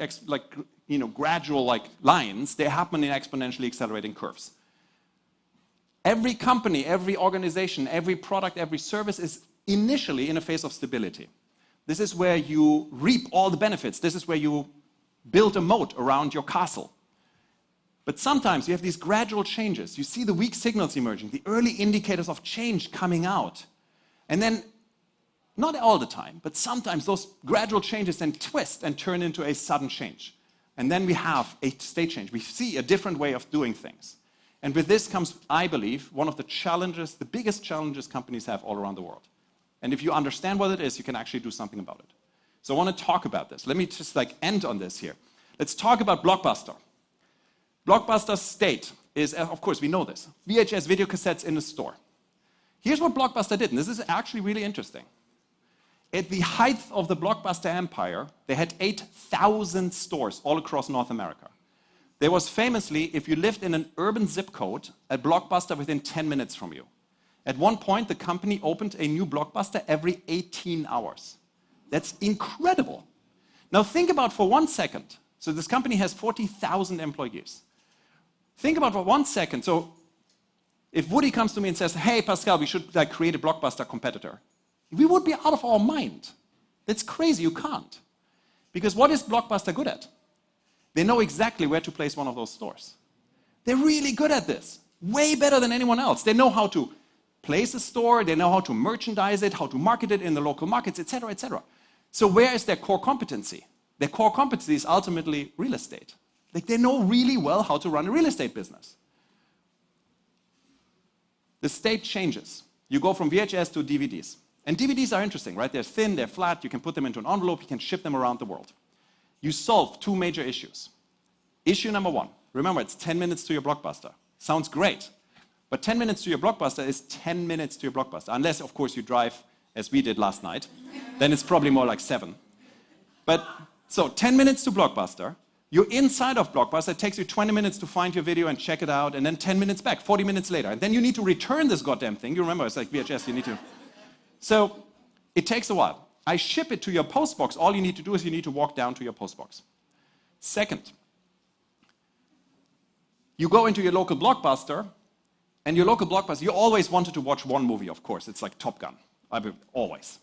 gradual lines. They happen in exponentially accelerating curves. Every company, every organization, every product, every service is initially in a phase of stability. This is where you reap all the benefits. This is where you build a moat around your castle. But sometimes you have these gradual changes. You see the weak signals emerging, the early indicators of change coming out. And then, not all the time, but sometimes those gradual changes then twist and turn into a sudden change. And then we have a state change. We see a different way of doing things. And with this comes, I believe, one of the challenges, the biggest challenges companies have all around the world. And if you understand what it is, you can actually do something about it. So I want to talk about this. Let me just end on this here. Let's talk about Blockbuster. Blockbuster's state is, of course, we know this, VHS video cassettes in the store. Here's what Blockbuster did, and this is actually really interesting. At the height of the Blockbuster empire, they had 8,000 stores all across North America. There was famously, if you lived in an urban zip code, a Blockbuster within 10 minutes from you. At one point, the company opened a new Blockbuster every 18 hours. That's incredible. Now think about for 1 second. So this company has 40,000 employees. Think about for 1 second. So if Woody comes to me and says, hey, Pascal, we should create a Blockbuster competitor, we would be out of our mind. That's crazy. You can't. Because what is Blockbuster good at? They know exactly where to place one of those stores. They're really good at this. Way better than anyone else. They know how to place a store, they know how to merchandise it, how to market it in the local markets, etc., etc. So where is their core competency? Their core competency is ultimately real estate. They know really well how to run a real estate business. The state changes. You go from VHS to DVDs. And DVDs are interesting, right? They're thin, they're flat, you can put them into an envelope, you can ship them around the world. You solve two major issues. Issue number one, remember, it's 10 minutes to your Blockbuster. Sounds great. But 10 minutes to your Blockbuster is 10 minutes to your Blockbuster. Unless, of course, you drive, as we did last night. Then it's probably more like 7. But, so 10 minutes to Blockbuster. You're inside of Blockbuster. It takes you 20 minutes to find your video and check it out. And then 10 minutes back, 40 minutes later. And then you need to return this goddamn thing. You remember, it's like VHS, you need to. So it takes a while. I ship it to your postbox. All you need to do is you need to walk down to your postbox. Second, you go into your local Blockbuster. And your local Blockbuster, you always wanted to watch one movie, of course. It's like Top Gun. Always.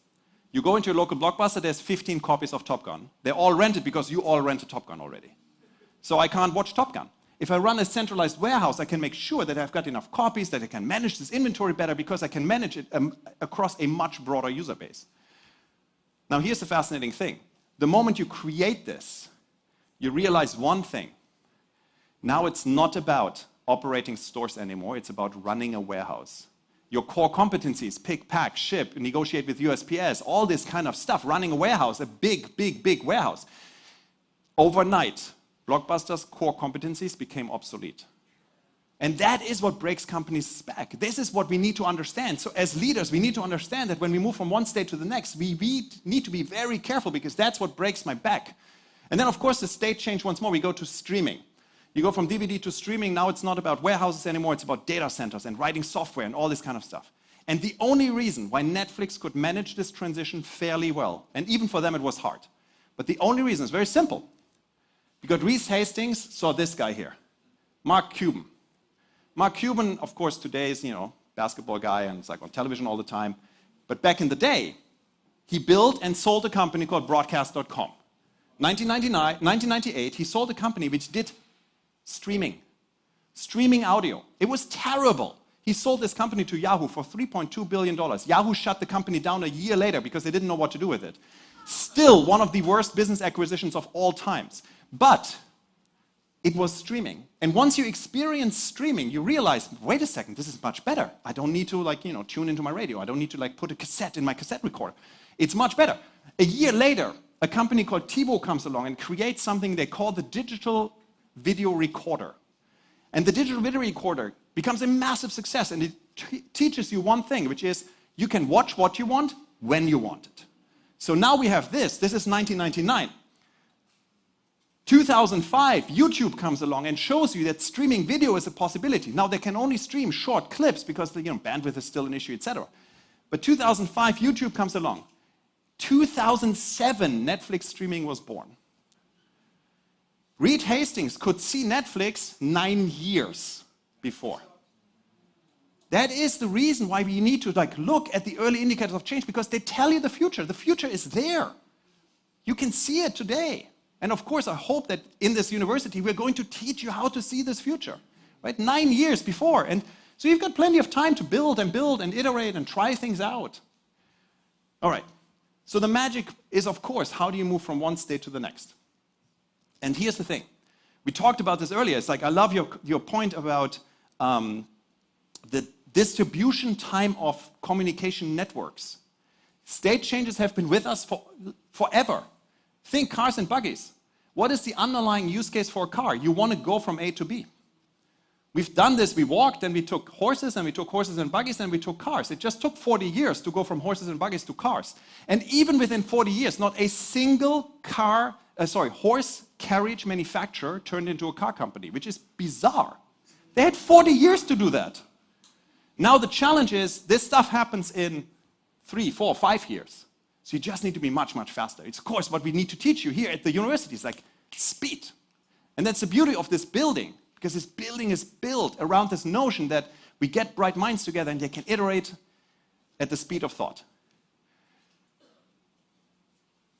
You go into your local Blockbuster, there's 15 copies of Top Gun. They're all rented because you all rented Top Gun already. So I can't watch Top Gun. If I run a centralized warehouse, I can make sure that I've got enough copies, that I can manage this inventory better because I can manage it across a much broader user base. Now, here's the fascinating thing. The moment you create this, you realize one thing. Now it's not about operating stores anymore. It's about running a warehouse. Your core competencies, pick, pack, ship, negotiate with USPS, all this kind of stuff, running a warehouse, a big, big, big warehouse. Overnight, Blockbuster's core competencies became obsolete. And that is what breaks companies back. This is what we need to understand. So as leaders, we need to understand that when we move from one state to the next, we need to be very careful because that's what breaks my back. And then, of course, the state change once more. We go to streaming. You go from DVD to streaming. Now it's not about warehouses anymore. It's about data centers and writing software and all this kind of stuff. And the only reason why Netflix could manage this transition fairly well, and even for them it was hard, but the only reason is very simple. Because Reese Hastings saw this guy here, Mark Cuban. Mark Cuban, of course, today is, basketball guy and it's like on television all the time. But back in the day, he built and sold a company called Broadcast.com. 1998, he sold a company which did streaming audio. It was terrible. He sold this company to Yahoo for $3.2 billion. Yahoo shut the company down a year later because they didn't know what to do with it. Still one of the worst business acquisitions of all times. But it was streaming. And once you experience streaming, you realize, wait a second, this is much better. I don't need to tune into my radio. I don't need to put a cassette in my cassette recorder. It's much better. A year later, a company called TiVo comes along and creates something they call the digital video recorder. And the digital video recorder becomes a massive success, and it teaches you one thing, which is you can watch what you want when you want it. So now we have this. This is 1999. 2005, YouTube comes along and shows you that streaming video is a possibility. Now they can only stream short clips because the bandwidth is still an issue, etc. But 2005, YouTube comes along. 2007, Netflix streaming was born. Reed Hastings could see Netflix 9 years before. That is the reason why we need to look at the early indicators of change, because they tell you the future. The future is there. You can see it today. And of course, I hope that in this university, we're going to teach you how to see this future, right? 9 years before. And so you've got plenty of time to build and iterate and try things out. All right. So the magic is, of course, how do you move from one state to the next? And here's the thing. We talked about this earlier. It's like, I love your point about the distribution time of communication networks. State changes have been with us forever. Think cars and buggies. What is the underlying use case for a car? You want to go from A to B. We've done this. We walked, and we took horses, and we took horses and buggies, and we took cars. It just took 40 years to go from horses and buggies to cars. And even within 40 years, not a single horse carriage manufacturer turned into a car company, which is bizarre. They had 40 years to do that. Now the challenge is this stuff happens in 3, 4, 5 years. So you just need to be much, much faster. It's, of course, what we need to teach you here at the university is speed. And that's the beauty of this building, because this building is built around this notion that we get bright minds together and they can iterate at the speed of thought.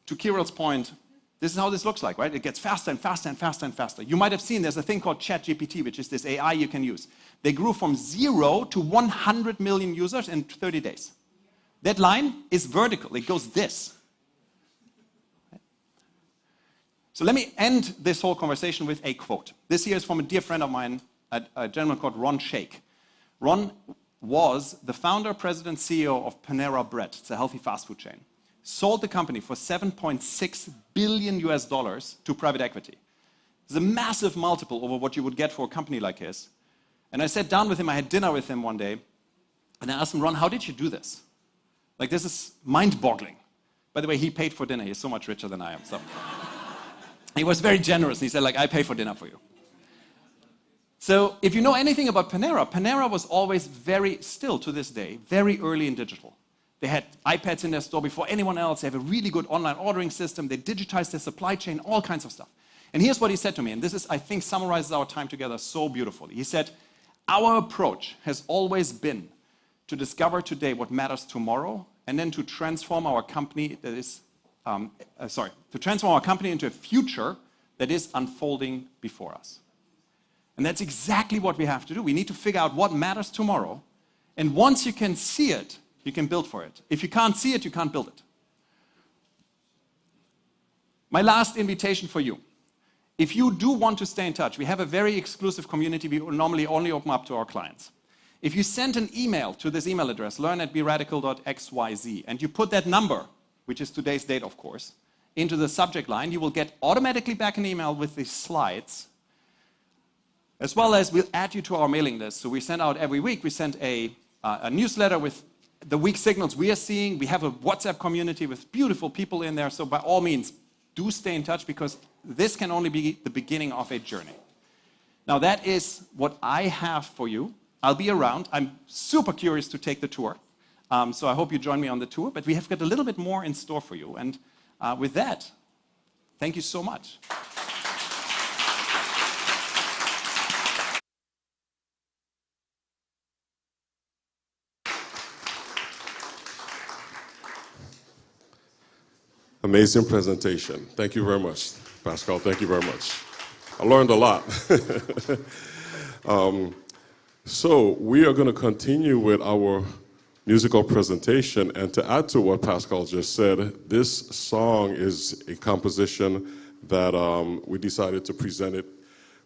To Kirill's point, this is how this looks like, right? It gets faster and faster and faster and faster. You might have seen there's a thing called ChatGPT, which is this AI you can use. They grew from 0 to 100 million users in 30 days. That line is vertical. It goes this. So let me end this whole conversation with a quote. This here is from a dear friend of mine, a gentleman called Ron Shaich. Ron was the founder, president, CEO of Panera Bread. It's a healthy fast food chain. Sold the company for $7.6 billion to private equity. It's a massive multiple over what you would get for a company like his. And I sat down with him, I had dinner with him one day, and I asked him, Ron, how did you do this? This is mind-boggling. By the way, he paid for dinner. He's so much richer than I am. So he was very generous. He said, I pay for dinner for you. So if you know anything about Panera, Panera was always still to this day, very early in digital. They had iPads in their store before anyone else. They have a really good online ordering system. They digitized their supply chain, all kinds of stuff. And here's what he said to me, and this is, I think, summarizes our time together so beautifully. He said, our approach has always been to discover today what matters tomorrow, and then to transform our company transform our company into a future that is unfolding before us. And that's exactly what we have to do. We need to figure out what matters tomorrow. And once you can see it, you can build for it. If you can't see it, you can't build it. My last invitation for you. If you do want to stay in touch, we have a very exclusive community we normally only open up to our clients. If you send an email to this email address, learn@beradical.xyz, and you put that number, which is today's date, of course, into the subject line, you will get automatically back an email with the slides, as well as we'll add you to our mailing list. So we send out every week, we send a newsletter with the week signals we are seeing. We have a WhatsApp community with beautiful people in there. So by all means, do stay in touch, because this can only be the beginning of a journey. Now that is what I have for you. I'll be around. I'm super curious to take the tour. So I hope you join me on the tour, but we have got a little bit more in store for you. And with that, thank you so much. Amazing presentation. Thank you very much, Pascal. Thank you very much. I learned a lot. So we are going to continue with our musical presentation. And to add to what Pascal just said, this song is a composition that we decided to present it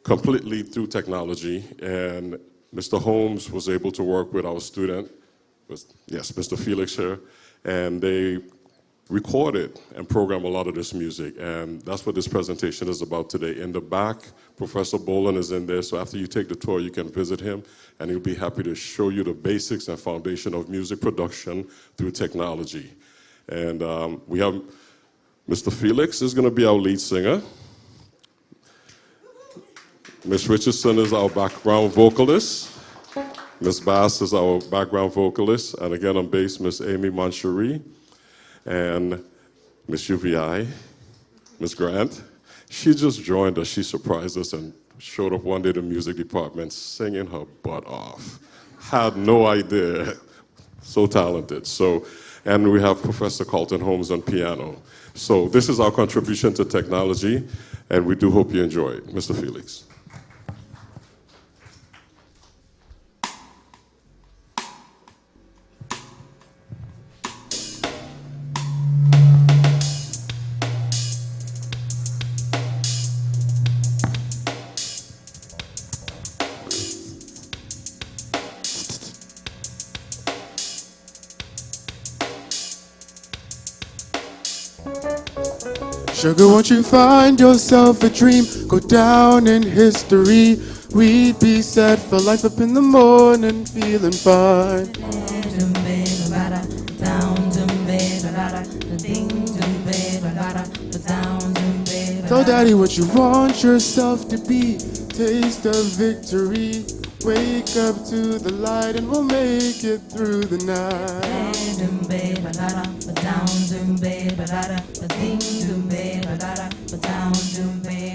completely through technology. And Mr. Holmes was able to work with our student, yes, Mr. Felix here, and they recorded and programmed a lot of this music, and that's what this presentation is about today. In the back, Professor Boland is in there, so after you take the tour, you can visit him, and he'll be happy to show you the basics and foundation of music production through technology. And we have Mr. Felix is going to be our lead singer. Miss Richardson is our background vocalist. Miss Bass is our background vocalist, and again on bass, Miss Amy Manchery. And Miss UVI, Miss Grant, she just joined us. She surprised us and showed up one day to the music department singing her butt off. Had no idea. So talented. So, and we have Professor Carlton Holmes on piano. So this is our contribution to technology, and we do hope you enjoy it. Mr. Felix. Sugar, won't you find yourself a dream? Go down in history. We'd be set for life up in the morning, feeling fine. Tell daddy what you want yourself to be. Taste of victory. Wake up to the light and we'll make it through the night.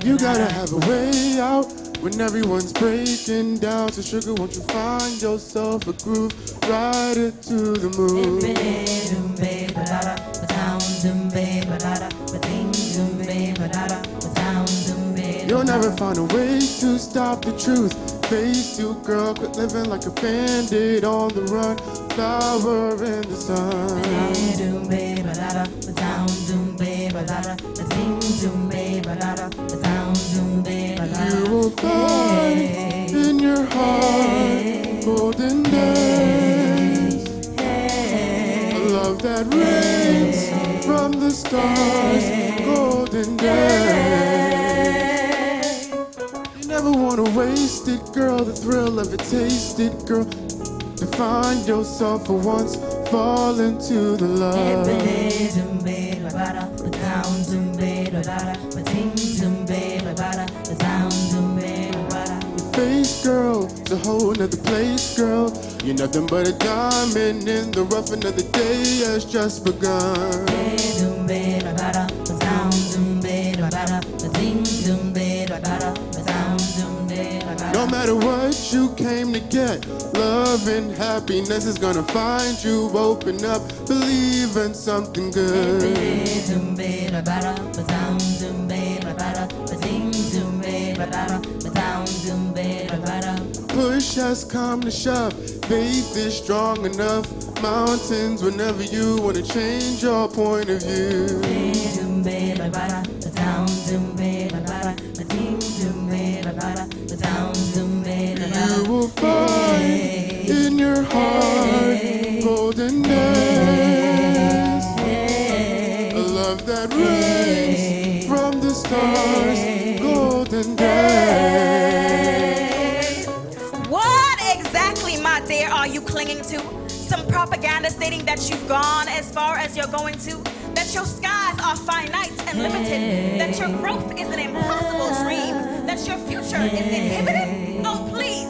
You gotta have a way out when everyone's breaking down. So sugar, won't you find yourself a groove? Ride it to the moon. You'll never find a way to stop the truth. Face you, girl, quit living like a bandit on the run. Flower in the sun. You will find in your heart golden days. A love that rains from the stars. Golden days. You never wanna waste it, girl. The thrill of it, taste it, girl. To find yourself for once, fall into the love. Face, girl, it's a whole nother place, girl. You're nothing but a diamond in the rough, another day has just begun. No matter what you came to get, love and happiness is gonna find you. Open up, believe in something good. push has come to shove, faith is strong enough. Mountains whenever you want to change your point of view. You will find in your heart golden days, a love that rains from the stars, golden days. What exactly, my dear, are you clinging to? Some propaganda stating that you've gone as far as you're going to, that your skies are finite and limited, that your growth is an impossible dream, that your future is inhibited? Oh, please.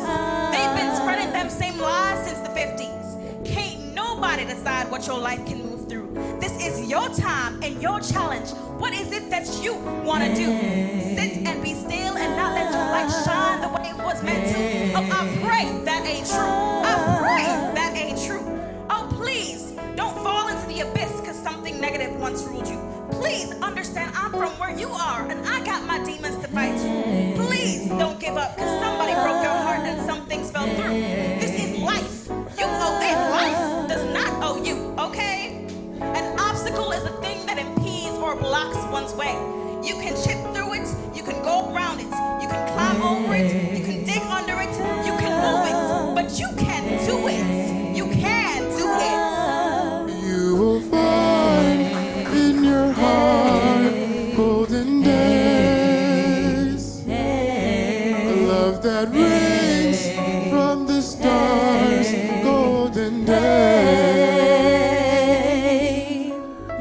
They've been spreading them same lies since the 50s. Can't nobody decide what your life can move through. This is your time and your challenge. What is it that you want to do? Sit and be still and not let your light shine the way it was meant to. Oh, I pray that ain't true. I pray that ain't true. Oh, please, don't fall into the abyss because something negative once ruled you. Please understand I'm from where you are and I got my demons to fight too. Please don't give up because somebody broke your heart and some things fell through. This is life. You owe it. Life does not owe you, okay? An obstacle is a thing that impedes or blocks one's way. You can chip through it, you can go around it, you can climb over it, you can dig under it, you can move it, but you can do it. You can do it. You will find in your heart golden days, a love that rains from the stars, golden days.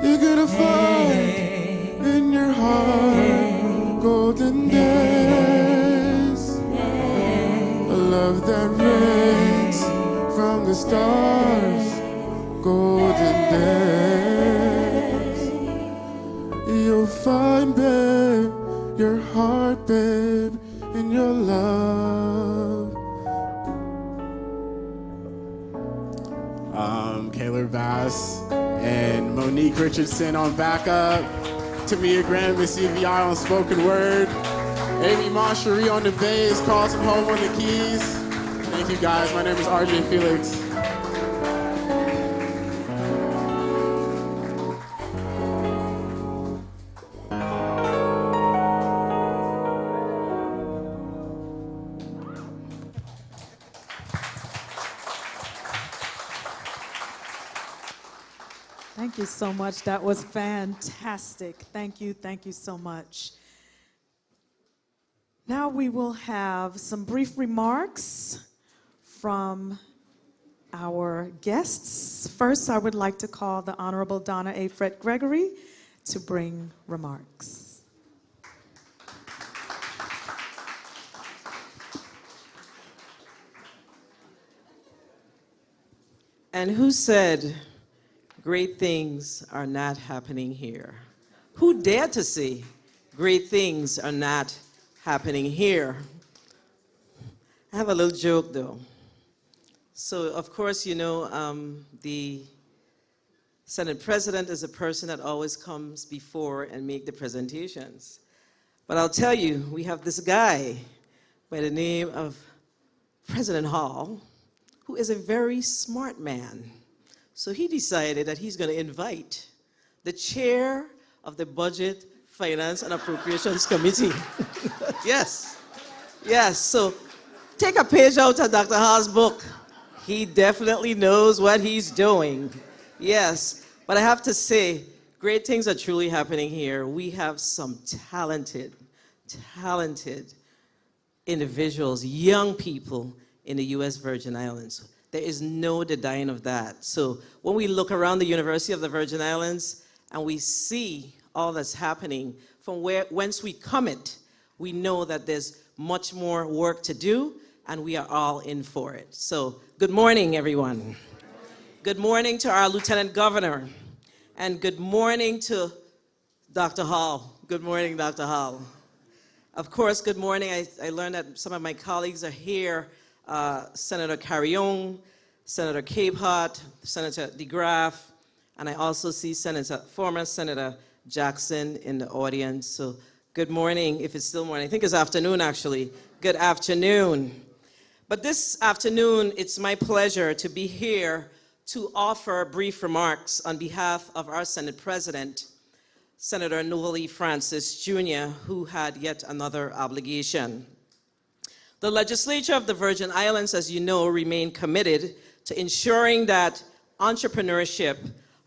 You're gonna find in your heart golden days, a love that rains from the stars, golden days. You'll find, babe, your heart, babe, in your love. Caleb Bass and Monique Richardson on backup. Tamia Graham, Miss UVI on spoken word. Amy Moncherie on the bass, Carlton Home on the keys. Thank you guys. My name is RJ Felix. Thank you so much. That was fantastic. Thank you so much. Now we will have some brief remarks from our guests. First, I would like to call the Honorable Donna A. Fred Gregory to bring remarks. And who said great things are not happening here? Who dared to say great things are not happening here? I have a little joke though. So of course, you know, the Senate President is a person that always comes before and make the presentations. But I'll tell you, we have this guy by the name of President Hall, who is a very smart man. So he decided that he's going to invite the chair of the Budget, Finance, and Appropriations Committee. Yes. So take a page out of Dr. Hall's book. He definitely knows what he's doing. Yes. But I have to say, great things are truly happening here. We have some talented individuals, young people in the U.S. Virgin Islands. There is no denying of that. So when we look around the University of the Virgin Islands and we see all that's happening from whence we come it, we know that there's much more work to do and we are all in for it. So good morning, everyone. Good morning to our Lieutenant Governor and good morning to Dr. Hall. Good morning, Dr. Hall. Of course, good morning. I learned that some of my colleagues are here. Senator Carrion, Senator Capehart, Senator DeGraff, and I also see former Senator Jackson in the audience. So good morning, if it's still morning. I think it's afternoon, actually. Good afternoon. But this afternoon, it's my pleasure to be here to offer brief remarks on behalf of our Senate President, Senator Noel E. Francis Jr., who had yet another obligation. The legislature of the Virgin Islands, as you know, remain committed to ensuring that entrepreneurship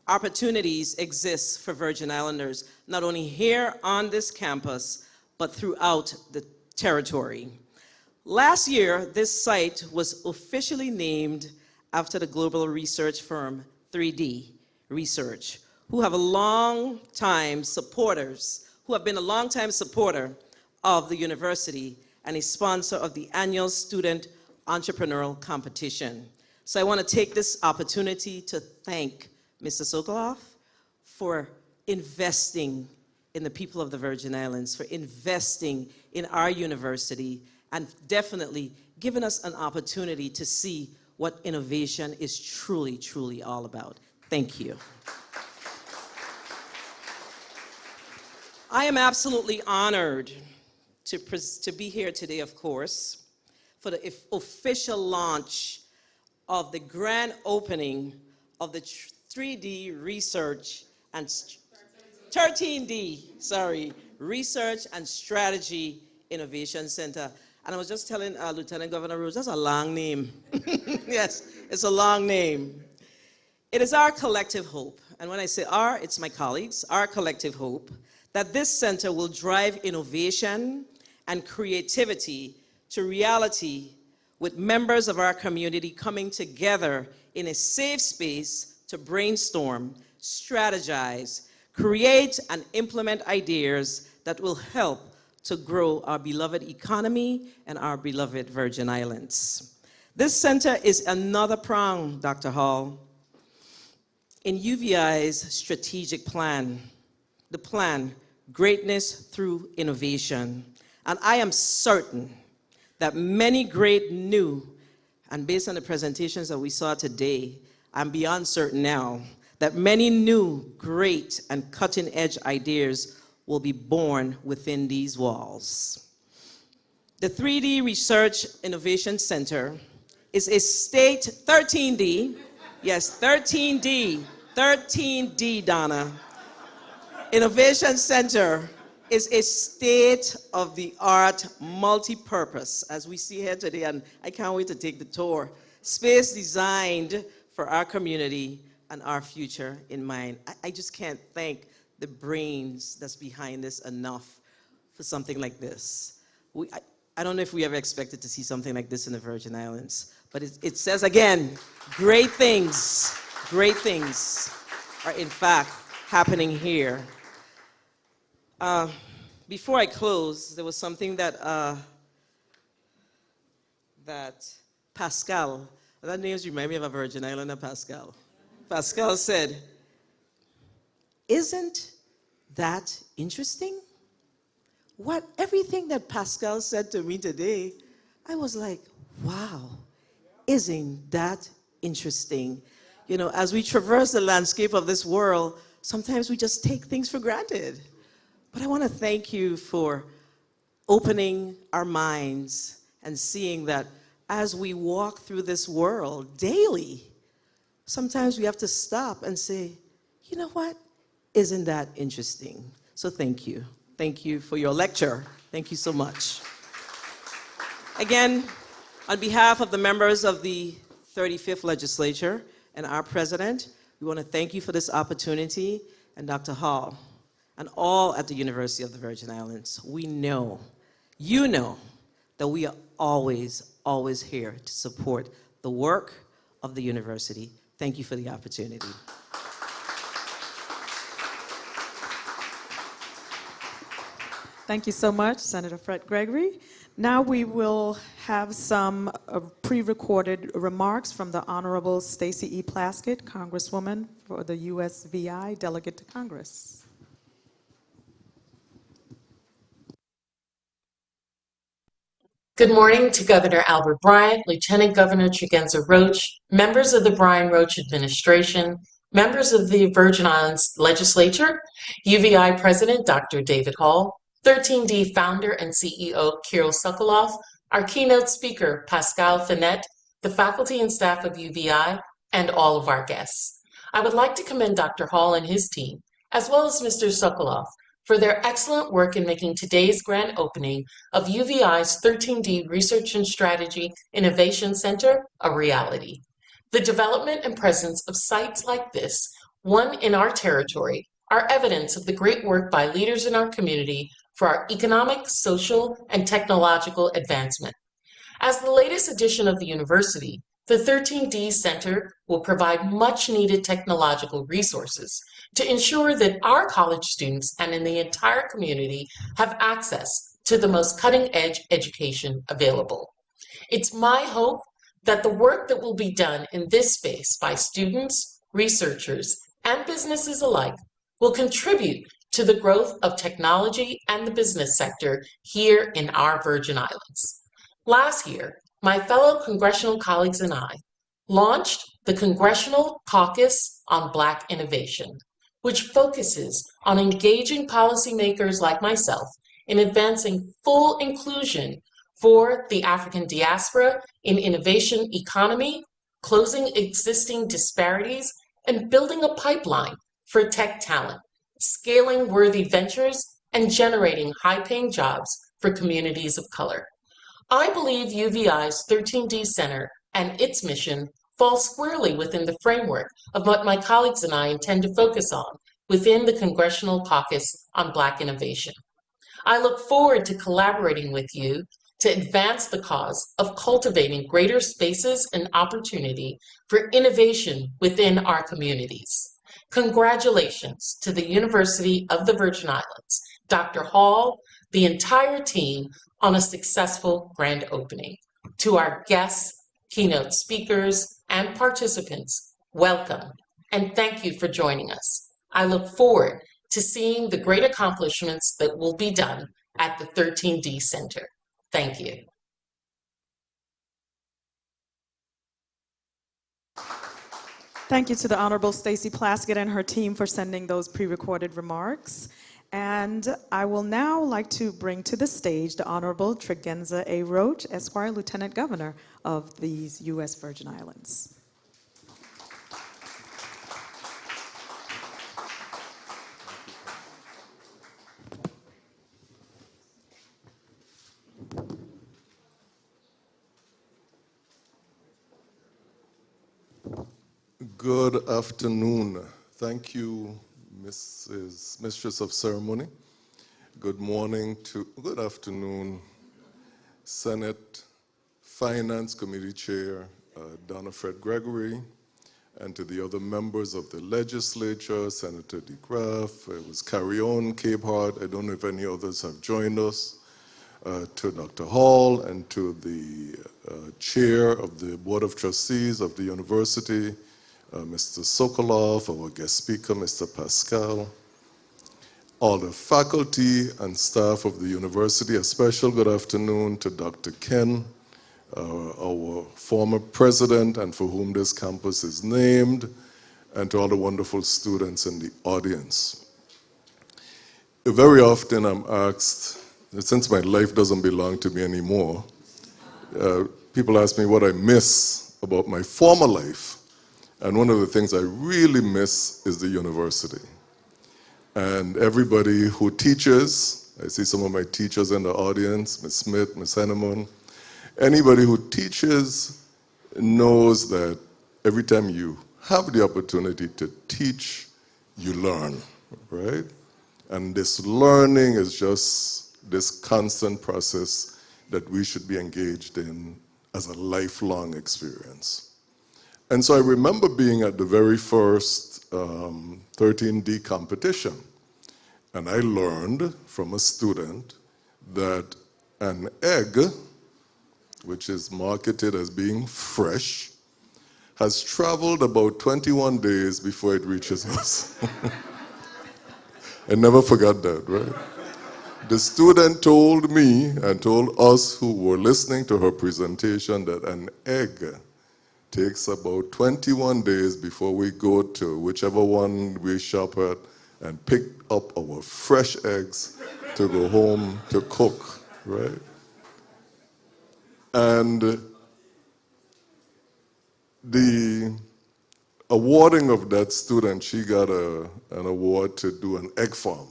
opportunities exist for Virgin Islanders, not only here on this campus, but throughout the territory. Last year, this site was officially named after the global research firm 3D Research, who have been a long-time supporter of the university and a sponsor of the annual Student Entrepreneurial Competition. So I want to take this opportunity to thank Mr. Sokoloff for investing in the people of the Virgin Islands, for investing in our university, and definitely giving us an opportunity to see what innovation is truly, truly all about. Thank you. I am absolutely honored to be here today, of course, for the official launch of the grand opening of the 3D Research and 13D, sorry, Research and Strategy Innovation Center. And I was just telling Lieutenant Governor Rose, that's a long name. Yes, it's a long name. It is our collective hope, and when I say our, it's my colleagues, our collective hope, that this center will drive innovation and creativity to reality with members of our community coming together in a safe space to brainstorm, strategize, create and implement ideas that will help to grow our beloved economy and our beloved Virgin Islands. This center is another prong, Dr. Hall, in UVI's strategic plan, the plan, Greatness Through Innovation. And I am certain that many great new, and based on the presentations that we saw today, I'm beyond certain now, that many new, great, and cutting-edge ideas will be born within these walls. The 3D Research Innovation Center is a state, 13D, yes, 13D, Donna. Innovation Center is a state-of-the-art multi-purpose, as we see here today, and I can't wait to take the tour, space designed for our community and our future in mind. I just can't thank the brains that's behind this enough for something like this. I don't know if we ever expected to see something like this in the Virgin Islands, but it says again, great things are in fact happening here. Before I close, there was something that Pascal, that names remind me of a Virgin Islander, Pascal. Pascal said, "Isn't that interesting?" Everything that Pascal said to me today, I was like, wow, isn't that interesting? You know, as we traverse the landscape of this world, sometimes we just take things for granted. But I want to thank you for opening our minds and seeing that as we walk through this world daily, sometimes we have to stop and say, you know what? Isn't that interesting? So thank you. Thank you for your lecture. Thank you so much. Again, on behalf of the members of the 35th Legislature and our President, we want to thank you for this opportunity, and Dr. Hall, and all at the University of the Virgin Islands. We know, you know, that we are always, always here to support the work of the university. Thank you for the opportunity. Thank you so much, Senator Fred Gregory. Now we will have some pre-recorded remarks from the Honorable Stacey E. Plaskett, Congresswoman for the USVI, Delegate to Congress. Good morning to Governor Albert Bryant, Lieutenant Governor Tregenza Roach, members of the Brian Roach administration, members of the Virgin Islands Legislature, UVI President Dr. David Hall, 13D founder and CEO Kirill Sokoloff, our keynote speaker, Pascal Finette, the faculty and staff of UVI, and all of our guests. I would like to commend Dr. Hall and his team, as well as Mr. Sokolov, for their excellent work in making today's grand opening of UVI's 13D Research and Strategy Innovation Center a reality. The development and presence of sites like this, one in our territory, are evidence of the great work by leaders in our community for our economic, social, and technological advancement. As the latest addition of the university, the 13D Center will provide much-needed technological resources to ensure that our college students and in the entire community have access to the most cutting-edge education available. It's my hope that the work that will be done in this space by students, researchers, and businesses alike will contribute to the growth of technology and the business sector here in our Virgin Islands. Last year, my fellow congressional colleagues and I launched the Congressional Caucus on Black Innovation, which focuses on engaging policymakers like myself in advancing full inclusion for the African diaspora in innovation economy, closing existing disparities, and building a pipeline for tech talent, scaling worthy ventures, and generating high-paying jobs for communities of color. I believe UVI's 13D Center and its mission fall squarely within the framework of what my colleagues and I intend to focus on within the Congressional Caucus on Black Innovation. I look forward to collaborating with you to advance the cause of cultivating greater spaces and opportunity for innovation within our communities. Congratulations to the University of the Virgin Islands, Dr. Hall, the entire team on a successful grand opening. To our guests, keynote speakers, and participants, welcome, and thank you for joining us. I look forward to seeing the great accomplishments that will be done at the 13D Center. Thank you. Thank you to the Honorable Stacey Plaskett and her team for sending those pre-recorded remarks. And I will now like to bring to the stage the Honorable Tregenza A. Roach, Esquire, Lieutenant Governor of these U.S. Virgin Islands. Good afternoon. Thank you, Mistress of Ceremony. Good afternoon, Senate Finance Committee Chair Donna Fred Gregory, and to the other members of the legislature, Senator DeGraff, it was Carrion, Cape Hart, I don't know if any others have joined us, to Dr. Hall, and to the chair of the Board of Trustees of the university, Mr. Sokolov, our guest speaker, Mr. Pascal, all the faculty and staff of the university. A special good afternoon to Dr. Ken, our former president and for whom this campus is named, and to all the wonderful students in the audience. Very often I'm asked, since my life doesn't belong to me anymore, people ask me what I miss about my former life. And one of the things I really miss is the university. And everybody who teaches, I see some of my teachers in the audience, Ms. Smith, Ms. Henneman, anybody who teaches knows that every time you have the opportunity to teach, you learn, right? And this learning is just this constant process that we should be engaged in as a lifelong experience. And so I remember being at the very first 13D competition, and I learned from a student that an egg, which is marketed as being fresh, has traveled about 21 days before it reaches us. I never forgot that, right? The student told me and told us who were listening to her presentation that an egg takes about 21 days before we go to whichever one we shop at and pick up our fresh eggs to go home to cook, right? And the awarding of that student, she got an award to do an egg farm.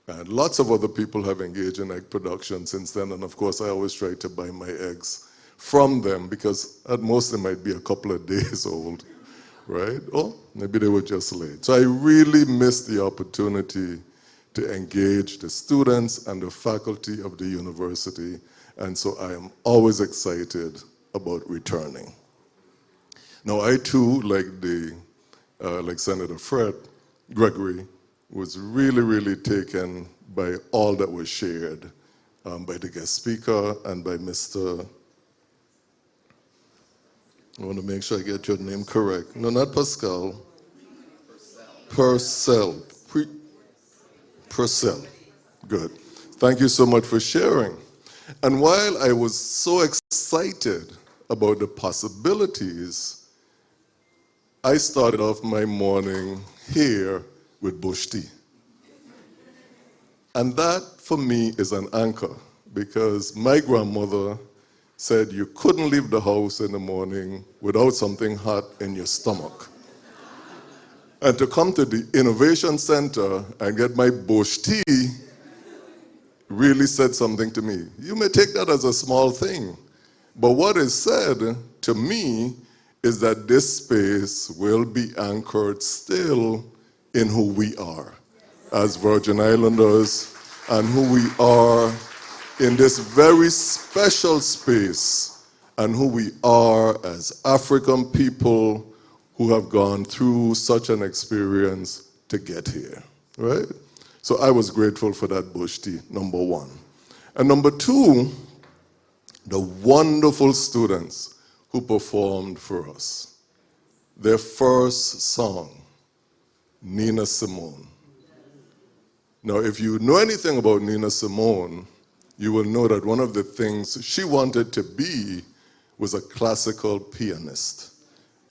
And lots of other people have engaged in egg production since then. And of course, I always try to buy my eggs from them because at most they might be a couple of days old, right? Or maybe they were just late. So I really missed the opportunity to engage the students and the faculty of the university. And so I am always excited about returning. Now, I too, like Senator Fred Gregory, was really, really taken by all that was shared by the guest speaker and by Mr. I want to make sure I get your name correct. No, not Pascal. Purcell. Purcell. Good. Thank you so much for sharing. And while I was so excited about the possibilities, I started off my morning here with bush tea. And that, for me, is an anchor, because my grandmother said you couldn't leave the house in the morning without something hot in your stomach. And to come to the Innovation Center and get my bush tea really said something to me. You may take that as a small thing, but what is said to me is that this space will be anchored still in who we are as Virgin Islanders and who we are in this very special space and who we are as African people who have gone through such an experience to get here, right? So I was grateful for that bush tea, number one. And number two, the wonderful students who performed for us. Their first song, Nina Simone. Now, if you know anything about Nina Simone, you will know that one of the things she wanted to be was a classical pianist.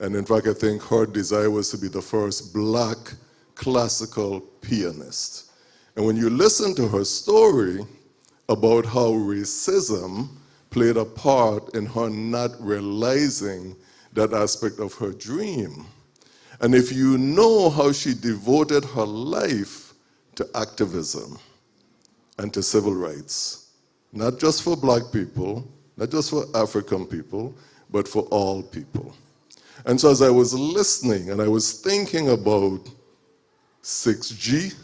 And in fact, I think her desire was to be the first black classical pianist. And when you listen to her story about how racism played a part in her not realizing that aspect of her dream, and if you know how she devoted her life to activism and to civil rights, not just for black people, not just for African people, but for all people. And so as I was listening and I was thinking about 6G,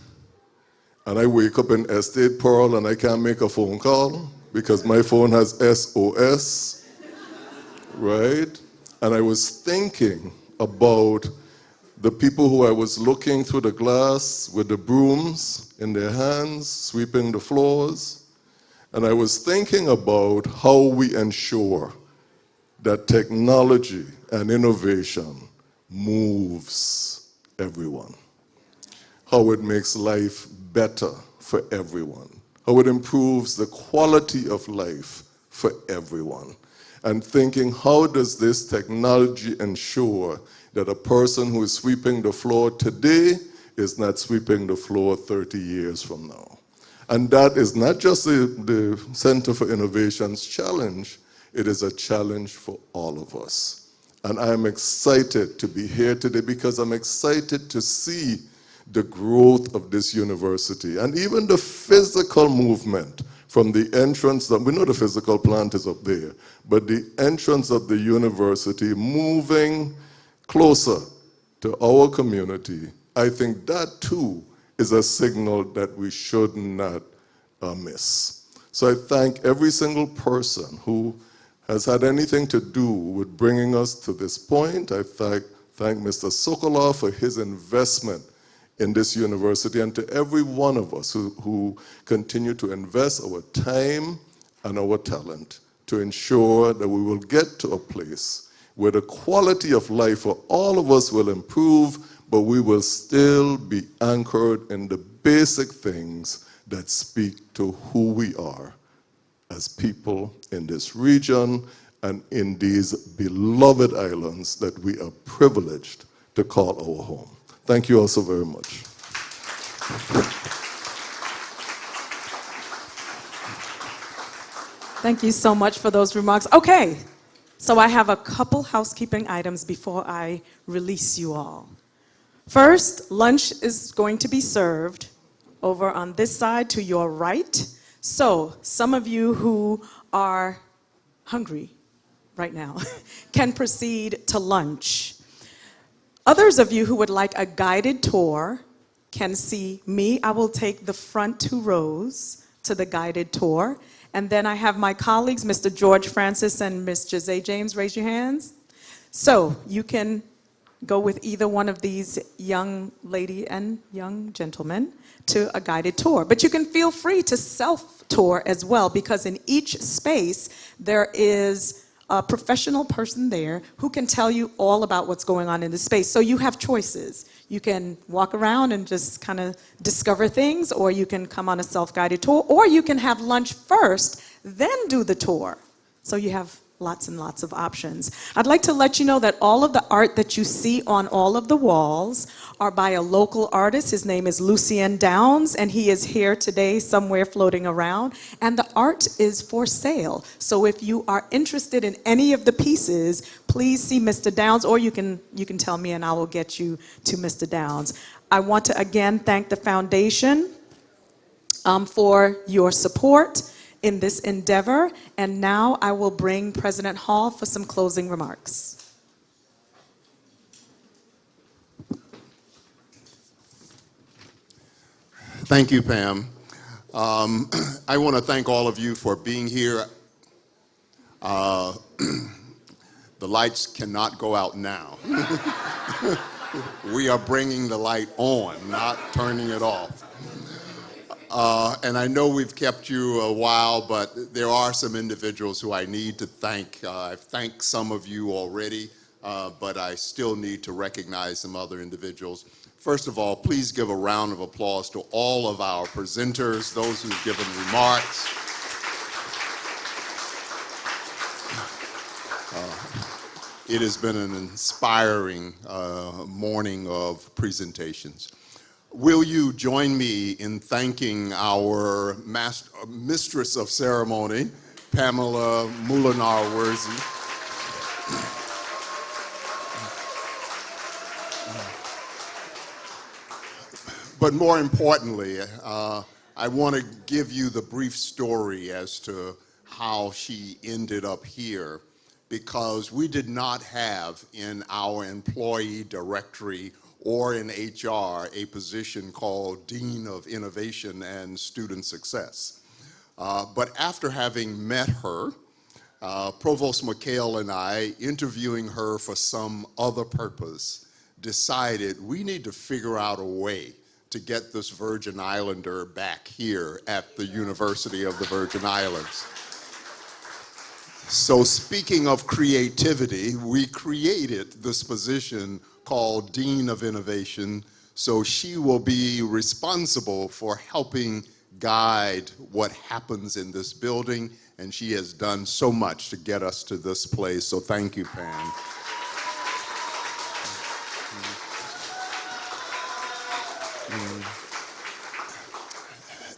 and I wake up in Estate Pearl and I can't make a phone call because my phone has SOS, right? And I was thinking about the people who I was looking through the glass with the brooms in their hands, sweeping the floors. And I was thinking about how we ensure that technology and innovation moves everyone, how it makes life better for everyone, how it improves the quality of life for everyone, and thinking how does this technology ensure that a person who is sweeping the floor today is not sweeping the floor 30 years from now. And that is not just the Center for Innovation's challenge, it is a challenge for all of us. And I'm excited to be here today because I'm excited to see the growth of this university and even the physical movement from the entrance, we know the physical plant is up there, but the entrance of the university moving closer to our community, I think that too is a signal that we should not miss. So I thank every single person who has had anything to do with bringing us to this point. I thank Mr. Sokolov for his investment in this university, and to every one of us who continue to invest our time and our talent to ensure that we will get to a place where the quality of life for all of us will improve, but we will still be anchored in the basic things that speak to who we are as people in this region and in these beloved islands that we are privileged to call our home. Thank you all so very much. Thank you so much for those remarks. Okay, so I have a couple housekeeping items before I release you all. First, lunch is going to be served over on this side to your right. So some of you who are hungry right now can proceed to lunch. Others of you who would like a guided tour can see me. I will take the front 2 rows to the guided tour. And then I have my colleagues, Mr. George Francis and Ms. Jose James. Raise your hands. So you can go with either one of these young lady and young gentlemen to a guided tour. But you can feel free to self-tour as well, because in each space there is a professional person there who can tell you all about what's going on in the space. So you have choices. You can walk around and just kind of discover things, or you can come on a self-guided tour, or you can have lunch first, then do the tour. So you have lots and lots of options. I'd like to let you know that all of the art that you see on all of the walls are by a local artist. His name is Lucien Downs, and he is here today somewhere floating around. And the art is for sale. So if you are interested in any of the pieces, please see Mr. Downs, or you can tell me and I will get you to Mr. Downs. I want to again thank the foundation for your support in this endeavor. And now I will bring President Hall for some closing remarks. Thank you, Pam. I want to thank all of you for being here. The lights cannot go out now. We are bringing the light on, not turning it off. And I know we've kept you a while, but there are some individuals who I need to thank. I've thanked some of you already, but I still need to recognize some other individuals. First of all, please give a round of applause to all of our presenters, those who've given remarks. It has been an inspiring morning of presentations. Will you join me in thanking our mistress of ceremony, Pamela Moulinar-Worsley. But more importantly, I want to give you the brief story as to how she ended up here, because we did not have in our employee directory or in HR a position called Dean of Innovation and Student Success. But after having met her, Provost McHale and I, interviewing her for some other purpose, decided we need to figure out a way to get this Virgin Islander back here at the University of the Virgin Islands. So speaking of creativity, we created this position called Dean of Innovation, so she will be responsible for helping guide what happens in this building, and she has done so much to get us to this place, so thank you, Pam.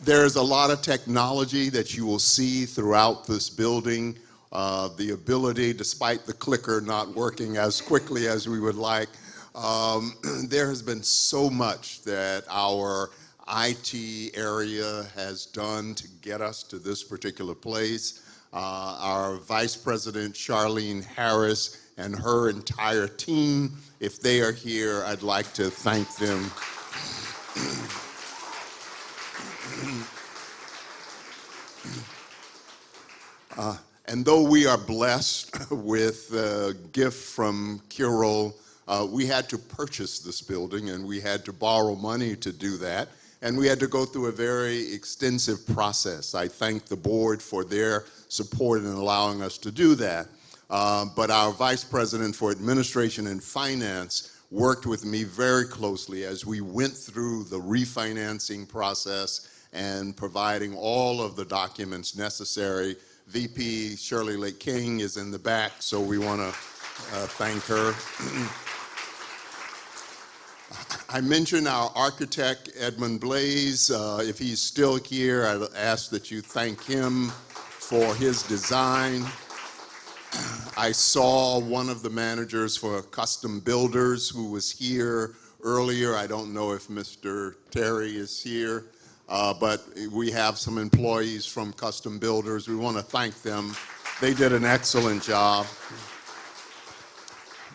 There's a lot of technology that you will see throughout this building. The ability, despite the clicker not working as quickly as we would like, there has been so much that our IT area has done to get us to this particular place. Our Vice President, Charlene Harris, and her entire team, if they are here, I'd like to thank them. And though we are blessed with a gift from Kirill, we had to purchase this building and we had to borrow money to do that. And we had to go through a very extensive process. I thank the board for their support in allowing us to do that. But our Vice President for Administration and Finance worked with me very closely as we went through the refinancing process and providing all of the documents necessary. VP Shirley Lake King is in the back, so we want to thank her. I mentioned our architect, Edmund Blaze. If he's still here, I'd ask that you thank him for his design. I saw one of the managers for Custom Builders who was here earlier. I don't know if Mr. Terry is here, but we have some employees from Custom Builders. We want to thank them. They did an excellent job.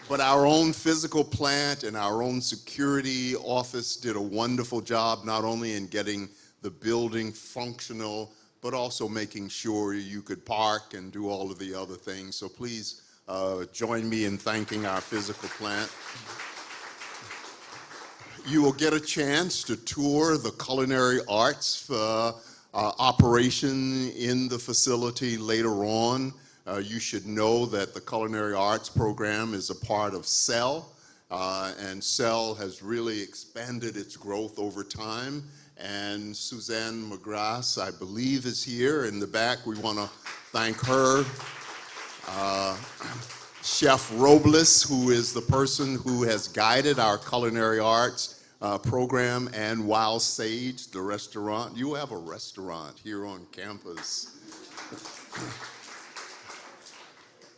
But our own physical plant and our own security office did a wonderful job, not only in getting the building functional, but also making sure you could park and do all of the other things. So please join me in thanking our physical plant. You will get a chance to tour the culinary arts operation in the facility later on. You should know that the culinary arts program is a part of CEL, and CEL has really expanded its growth over time. And Suzanne McGrath, I believe, is here in the back. We want to thank her. Chef Robles, who is the person who has guided our culinary arts program, and Wild Sage, the restaurant. You have a restaurant here on campus.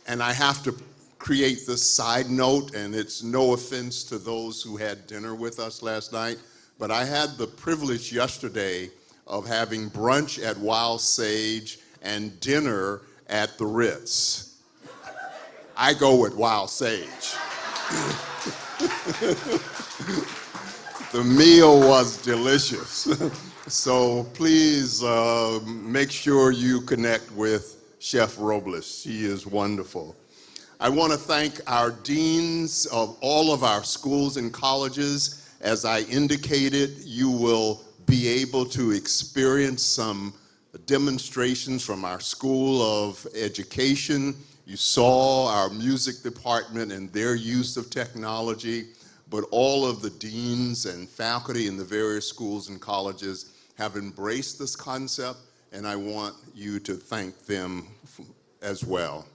And I have to create this side note, and it's no offense to those who had dinner with us last night, but I had the privilege yesterday of having brunch at Wild Sage and dinner at the Ritz. I go with Wild Sage. The meal was delicious. So please make sure you connect with Chef Robles. She is wonderful. I want to thank our deans of all of our schools and colleges. As I indicated, you will be able to experience some demonstrations from our School of Education. You saw our music department and their use of technology, but all of the deans and faculty in the various schools and colleges have embraced this concept, and I want you to thank them as well.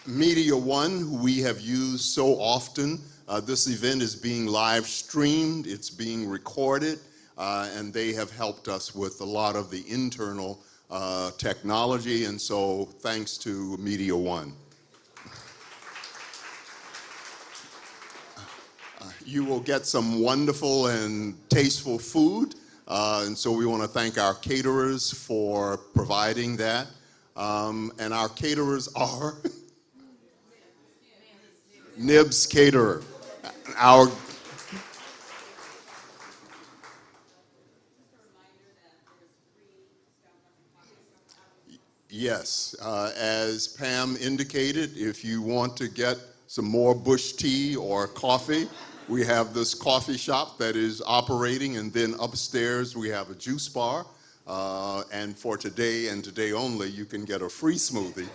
Media One, who we have used so often, this event is being live streamed, it's being recorded, and they have helped us with a lot of the internal technology, and so thanks to Media One. You will get some wonderful and tasteful food, and so we want to thank our caterers for providing that. And our caterers are Nibs Caterer. Yes, as Pam indicated, if you want to get some more bush tea or coffee, we have this coffee shop that is operating, and then upstairs we have a juice bar. And for today and today only, you can get a free smoothie.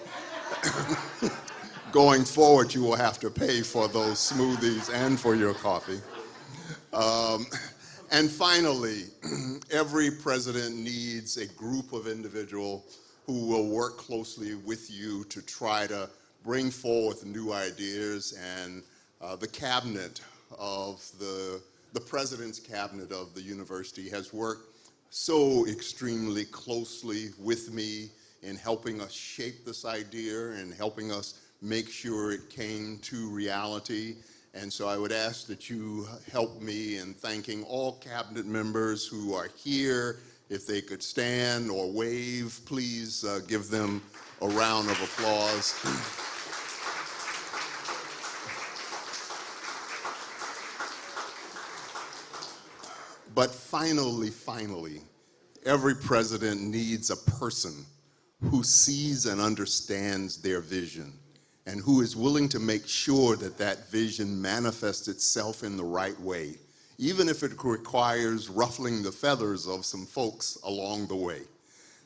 Going forward, you will have to pay for those smoothies and for your coffee. And finally, every president needs a group of individuals who will work closely with you to try to bring forth new ideas, and the cabinet of the president's cabinet of the university has worked so extremely closely with me in helping us shape this idea and helping us make sure it came to reality. And so I would ask that you help me in thanking all cabinet members who are here. If they could stand or wave, please give them a round of applause. But finally, every president needs a person who sees and understands their vision and who is willing to make sure that that vision manifests itself in the right way, even if it requires ruffling the feathers of some folks along the way.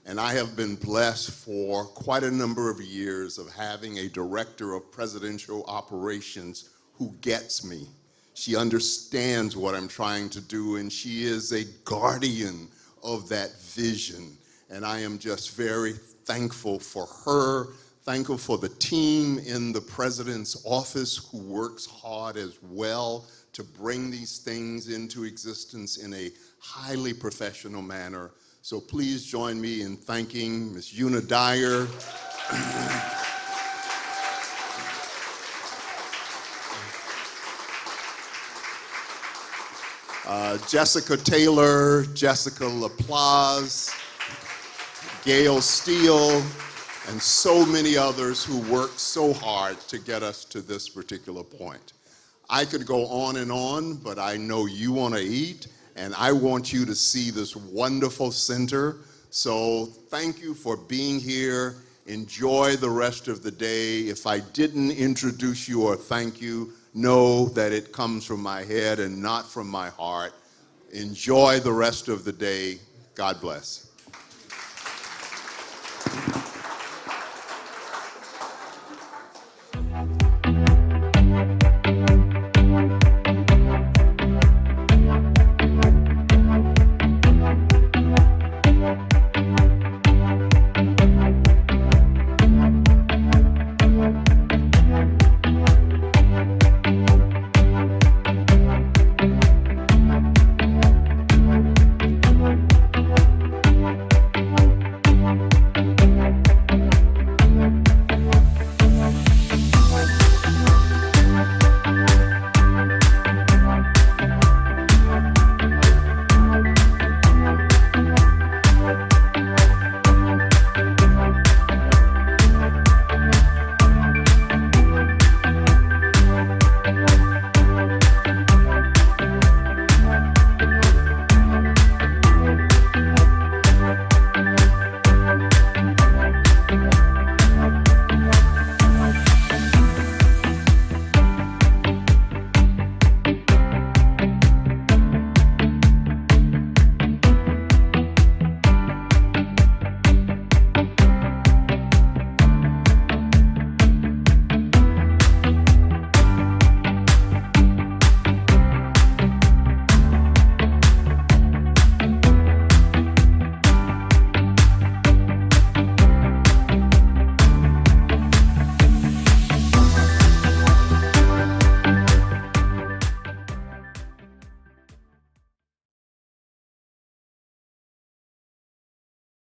And I have been blessed for quite a number of years of having a director of presidential operations who gets me. She understands what I'm trying to do, and she is a guardian of that vision. And I am just very thankful for her, Thankful for the team in the President's office who works hard as well to bring these things into existence in a highly professional manner. So please join me in thanking Ms. Una Dyer, Jessica Taylor, Jessica LaPlace, Gail Steele, and so many others who worked so hard to get us to this particular point. I could go on, but I know you want to eat, and I want you to see this wonderful center. So thank you for being here. Enjoy the rest of the day. If I didn't introduce you or thank you, know that it comes from my head and not from my heart. Enjoy the rest of the day. God bless.